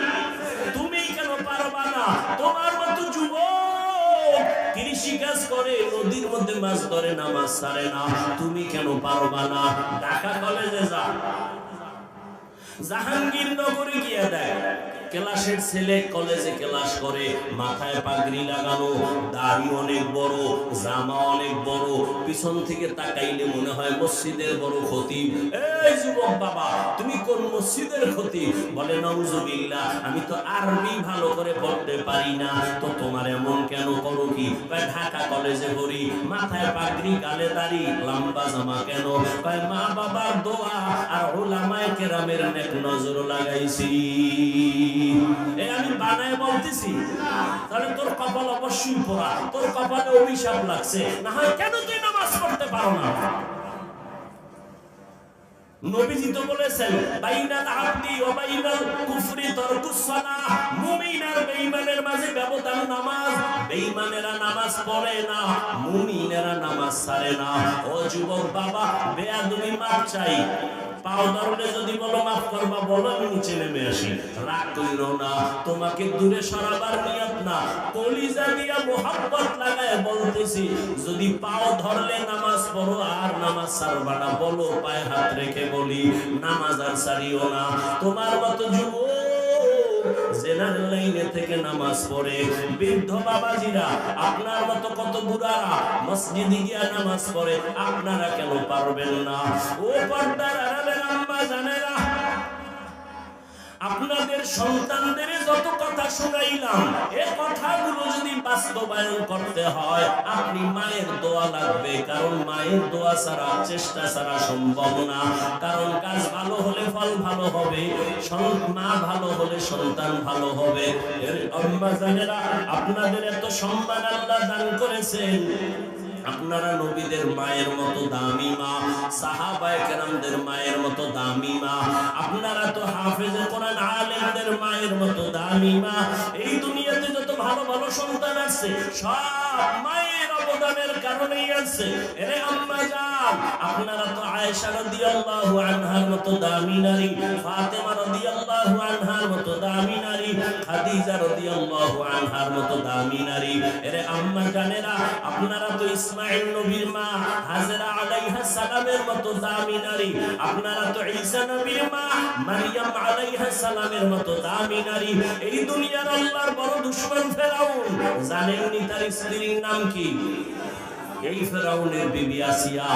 S1: তুমি কেন পারবা না? তোমার মতো যুবক কৃষি কাজ করে, নদীর মধ্যে মাছ ধরে, নামাজ ছাড়ে না, তুমি কেন পারবা না? ঢাকা কলেজে যা, জাহাঙ্গীরনগরে গিয়ে দেয় ক্লাসের ছেলে কলেজে ক্লাস করে, মাথায় পাগড়ি লাগানো, দাড়ি অনেক বড়, জামা অনেক বড়, পিছন থেকে তাকাইলে মনে হয় মসজিদের বড় খতিব। এই যুবক বাবা তুমি কোন মসজিদের খতিব? বলে নাউজুবিল্লাহ, আমি তো আরবি ভালো করে পড়তে পারি না। তো তোমার এমন কেন করো কি? ঢাকা কলেজে পড়ি, মাথায় পাগড়ি, গালে দাড়ি, লম্বা জামা কেন? মা বাবার দোয়া আর উলামায়ে কেরামের নেক নজর লাগাইছি। আমি বানায় বলতেছি, তাহলে তোর কপাল অবশ্যই পোড়া, তোর কপালে অভিশাপ লাগছে। না হয় কেন তুই নামাজ পড়তে পারো না? নবীজি তো বলেছেন বাইনাল আবদি ওয়া বাইনাল কুফরি তারকুস সালাহ, মুমিন আর বেঈমানের মাঝে ব্যবধান নামাজ। বেঈমানেরা নামাজ পড়ে না, মুমিনেরা নামাজ ছাড়ে না। ও যুবক বাবা বেয়াদবি মাপ চাই, পাও ধরলে যদি বলো মাফ করবা, বলো আমি নিচে নেমে আসি, রাগ কইরো না। তোমাকে দূরে সরাবার নিয়ত না, কলিজা দিয়া মোহাব্বত লাগায় বলতেছি, যদি পাও ধরলে নামাজ পড়ো আর নামাজ ছাড়বা না, বলো পায়ে হাত রেখে বলি নামাজ আর ছাড়িও না। তোমার মতো যুবক জেনারেল লাইনে থেকে নামাজ পড়ে, বৃদ্ধ বাবাজিরা আপনার মতো কত বুড়ারা মসজিদে গিয়া নামাজ পড়ে, আপনারা কেন পারবেন না? ও পর্দার আড়ালের আম্মা জানেরা, আপনাদের সন্তানদের যত কথা শুনাইলাম, এই কথাগুলো যদি বাস্তবায়ন করতে হয়, আপনি মায়ের দোয়া লাগবে, কারণ মায়ের দোয়া ছাড়া, চেষ্টা ছাড়া সম্ভব না। কারণ কাজ ভালো হলে ফল ভালো হবে, মা ভালো হলে সন্তান ভালো হবে। এর আম্মা জানেরা, আপনাদের এত সম্মান আল্লাহ দান করেছেন, আপনারা নবীদের মায়ের মতো দামি মা, সাহাবায়ে কেরামদের মায়ের মতো দামি মা, আপনারা তো হাফেজে কোরআন আলেমদের মায়ের মতো দামি মা। এই দুনিয়াতে যত ভালো ভালো সন্তান আছে, সব মায়ের অবদানের কারণেই আছে। এরে আম্মা জান, আপনারা তো আয়েশা রাদিয়াল্লাহু আনহার মতো দামি নারী, ফাতেমা রাদিয়াল্লাহু আনহার মতো দামি নারী, খাদিজা রাদিয়াল্লাহু আনহার মতো দামি নারী। এরে আম্মা জানেরা, আপনারা তো ইসমাঈল নবীর মা হাজরা আলাইহা সালামের মতো দামি নারী, আপনারা তো ঈসা নবীর মা মারইয়াম আলাইহা সালামের মতো দামি নারী। এই দুনিয়ার আল্লাহর বড় দুশমন ফেরাউন, জানেননি তার স্ত্রীর নাম কি? এই ফেরাউনের বিবি আসিয়া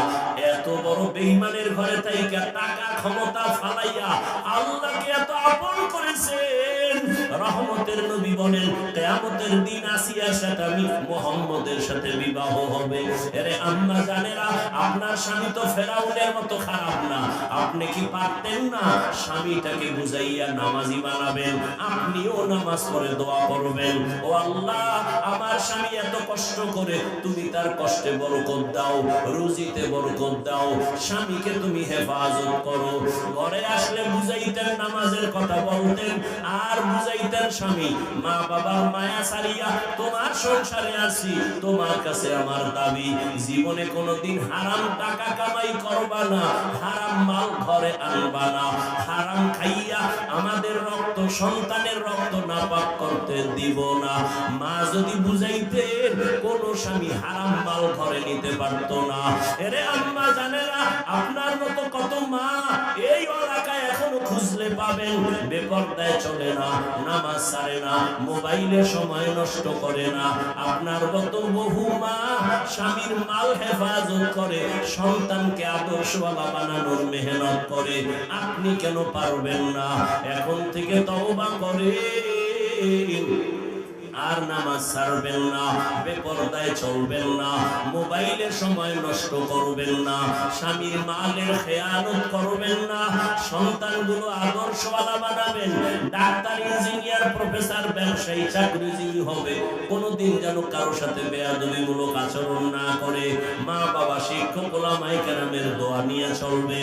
S1: এত বড় বেঈমানের ঘরে থাইকা টাকা ক্ষমতা ফালাইয়া আল্লাহকে এত আপন করেছেন। রহমতের নবী বলেন কিয়ামতের দিন আসিয়ার সাথে আমি মুহাম্মদের সাথে বিবাহ হবে। আরে আম্মা জানেরা, আপনার স্বামী তো ফেরাউনের মতো খারাপ না। আপনি কি পারতেন না স্বামীটাকে বুঝাইয়া নামাজি বানাবেন? আপনিও নামাজ পড়ে দোয়া করবেন, ও আল্লাহ আমার স্বামী এত কষ্ট করে, তুমি তার কষ্টে বরকত দাও, রুজিতে বরকত দাও, স্বামীকে তুমি হেফাজত করো। ঘরে আসলে বুঝাইতেন, নামাজের কথা বলতেন, আর বুঝাইতেন স্বামী মা বাবার মায়া ছাড়িয়া তোমার সংসারে আসি, তোমার কাছে আমার দাবি জীবনে কোনোদিন হারাম টাকা কামাই করবা না, হারাম মাল ঘরে আনবা না, হারাম খাইয়া আমাদের রক্ত, সন্তানের রক্ত নাপাক করতে দিব না। মা যদি বুঝাইতেন, কোন স্বামী হারাম মাল ঘরে নিতে পারতো না। এরে আম্মা জানেরা, আপনার মতো কত মা এই এলাকায় এখনো খুঁজলে পাবেন, বেপরদায় চলে না, নামাজ ছাড়ে না, মোবাইলে সময় নষ্ট করে না। আপনার মতো বহু মা স্বামীর মাল হেফাজত করে, সন্তানকে আদর্শওয়ালা বানানোর মেহনত করে। আপনি কেন পারবেন না? এখন থেকে তওবা করেন। আর নামাজ ছাড়বেন না, বেপরদায় চলবেন না, মোবাইলে সময় নষ্ট করবেন না, স্বামীর মালের খেয়ানত করবেন না, সন্তানগুলো আদর্শওয়ালা বানাবেন, ডাক্তার, ইঞ্জিনিয়ার, প্রফেসর, ব্যবসায়ী, চাকরিজীবী হবে, কোনোদিন যেন কারো সাথে বেয়াদবিমূলক আচরণ না করে, মা বাবা, শিক্ষক, ওলামায়ে কেরামের দোয়া নিয়ে চলবে।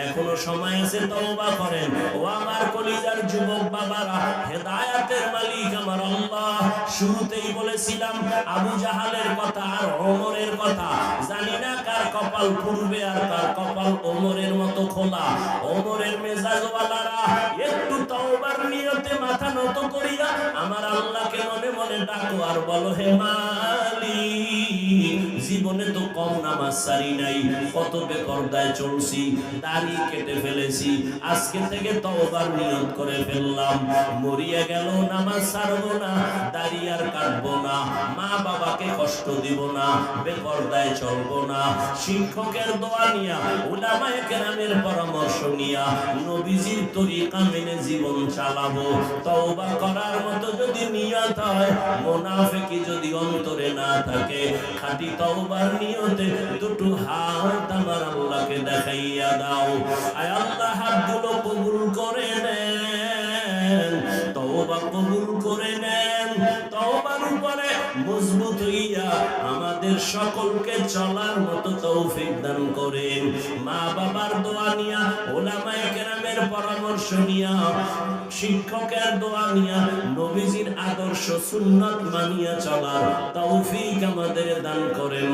S1: এখনো সময় আছে, তওবা করেন। ও আমার কলিজার যুবক বাবারা, হেদায়েতের মালিক আমার আল্লাহ। শুরুতেই বলেছিলাম আবু জাহালের কথা আর ওমরের কথা, জানি না কার কপাল পূর্বে আর কার কপাল ওমরের মতো খোলা। ওমরের মেজাজওয়ালারা একটু তওবার নিয়তে মাথা নত করিয়া আমার আল্লাহকে মনে মনে ডাকো আর বলো, হে মালিক, জীবনে তো কম নামাজ সারি নাই, কত বেপরদায় চলছি, দাড়ি কেটে ফেলেছি, আজকে থেকে তওবার নিয়ত করে ফেললাম, মরিয়া গেল নামাজ ছাড়বো না, দাড়ি আর কাটবো না, মা বাবাকে কষ্ট দিব না, বেপরদায় চলবো না, শিক্ষকের দোয়া নিয়া, উলামায়ে কেরামের পরামর্শ নিয়া, নবীজির তরিকা মেনে জীবন চালাবো। তওবা করার মতো যদি নিয়ত হয়, মুনাফিকি যদি অন্তরে না থাকে, খাঁটি তওবার নিয়তে দুটো হাত আমার আল্লাহকে দেখাইয়া দাও। আয় আল্লাহ, হাতগুলো কবুল করে নেন, তওবা কবুল করে নেন, তওবার উপরে মজবুত হইয়া আমাদের সকলকে চলার মতো তৌফিক দান করেন। মা বাবার দোয়া নিয়া, উলামায়ে কেরামের পরামর্শ নিয়া, শিক্ষকের দোয়া নিয়া, নবীজির আদর্শ সুন্নাত মানিয়া চলার তৌফিক আমাদের দান করেন।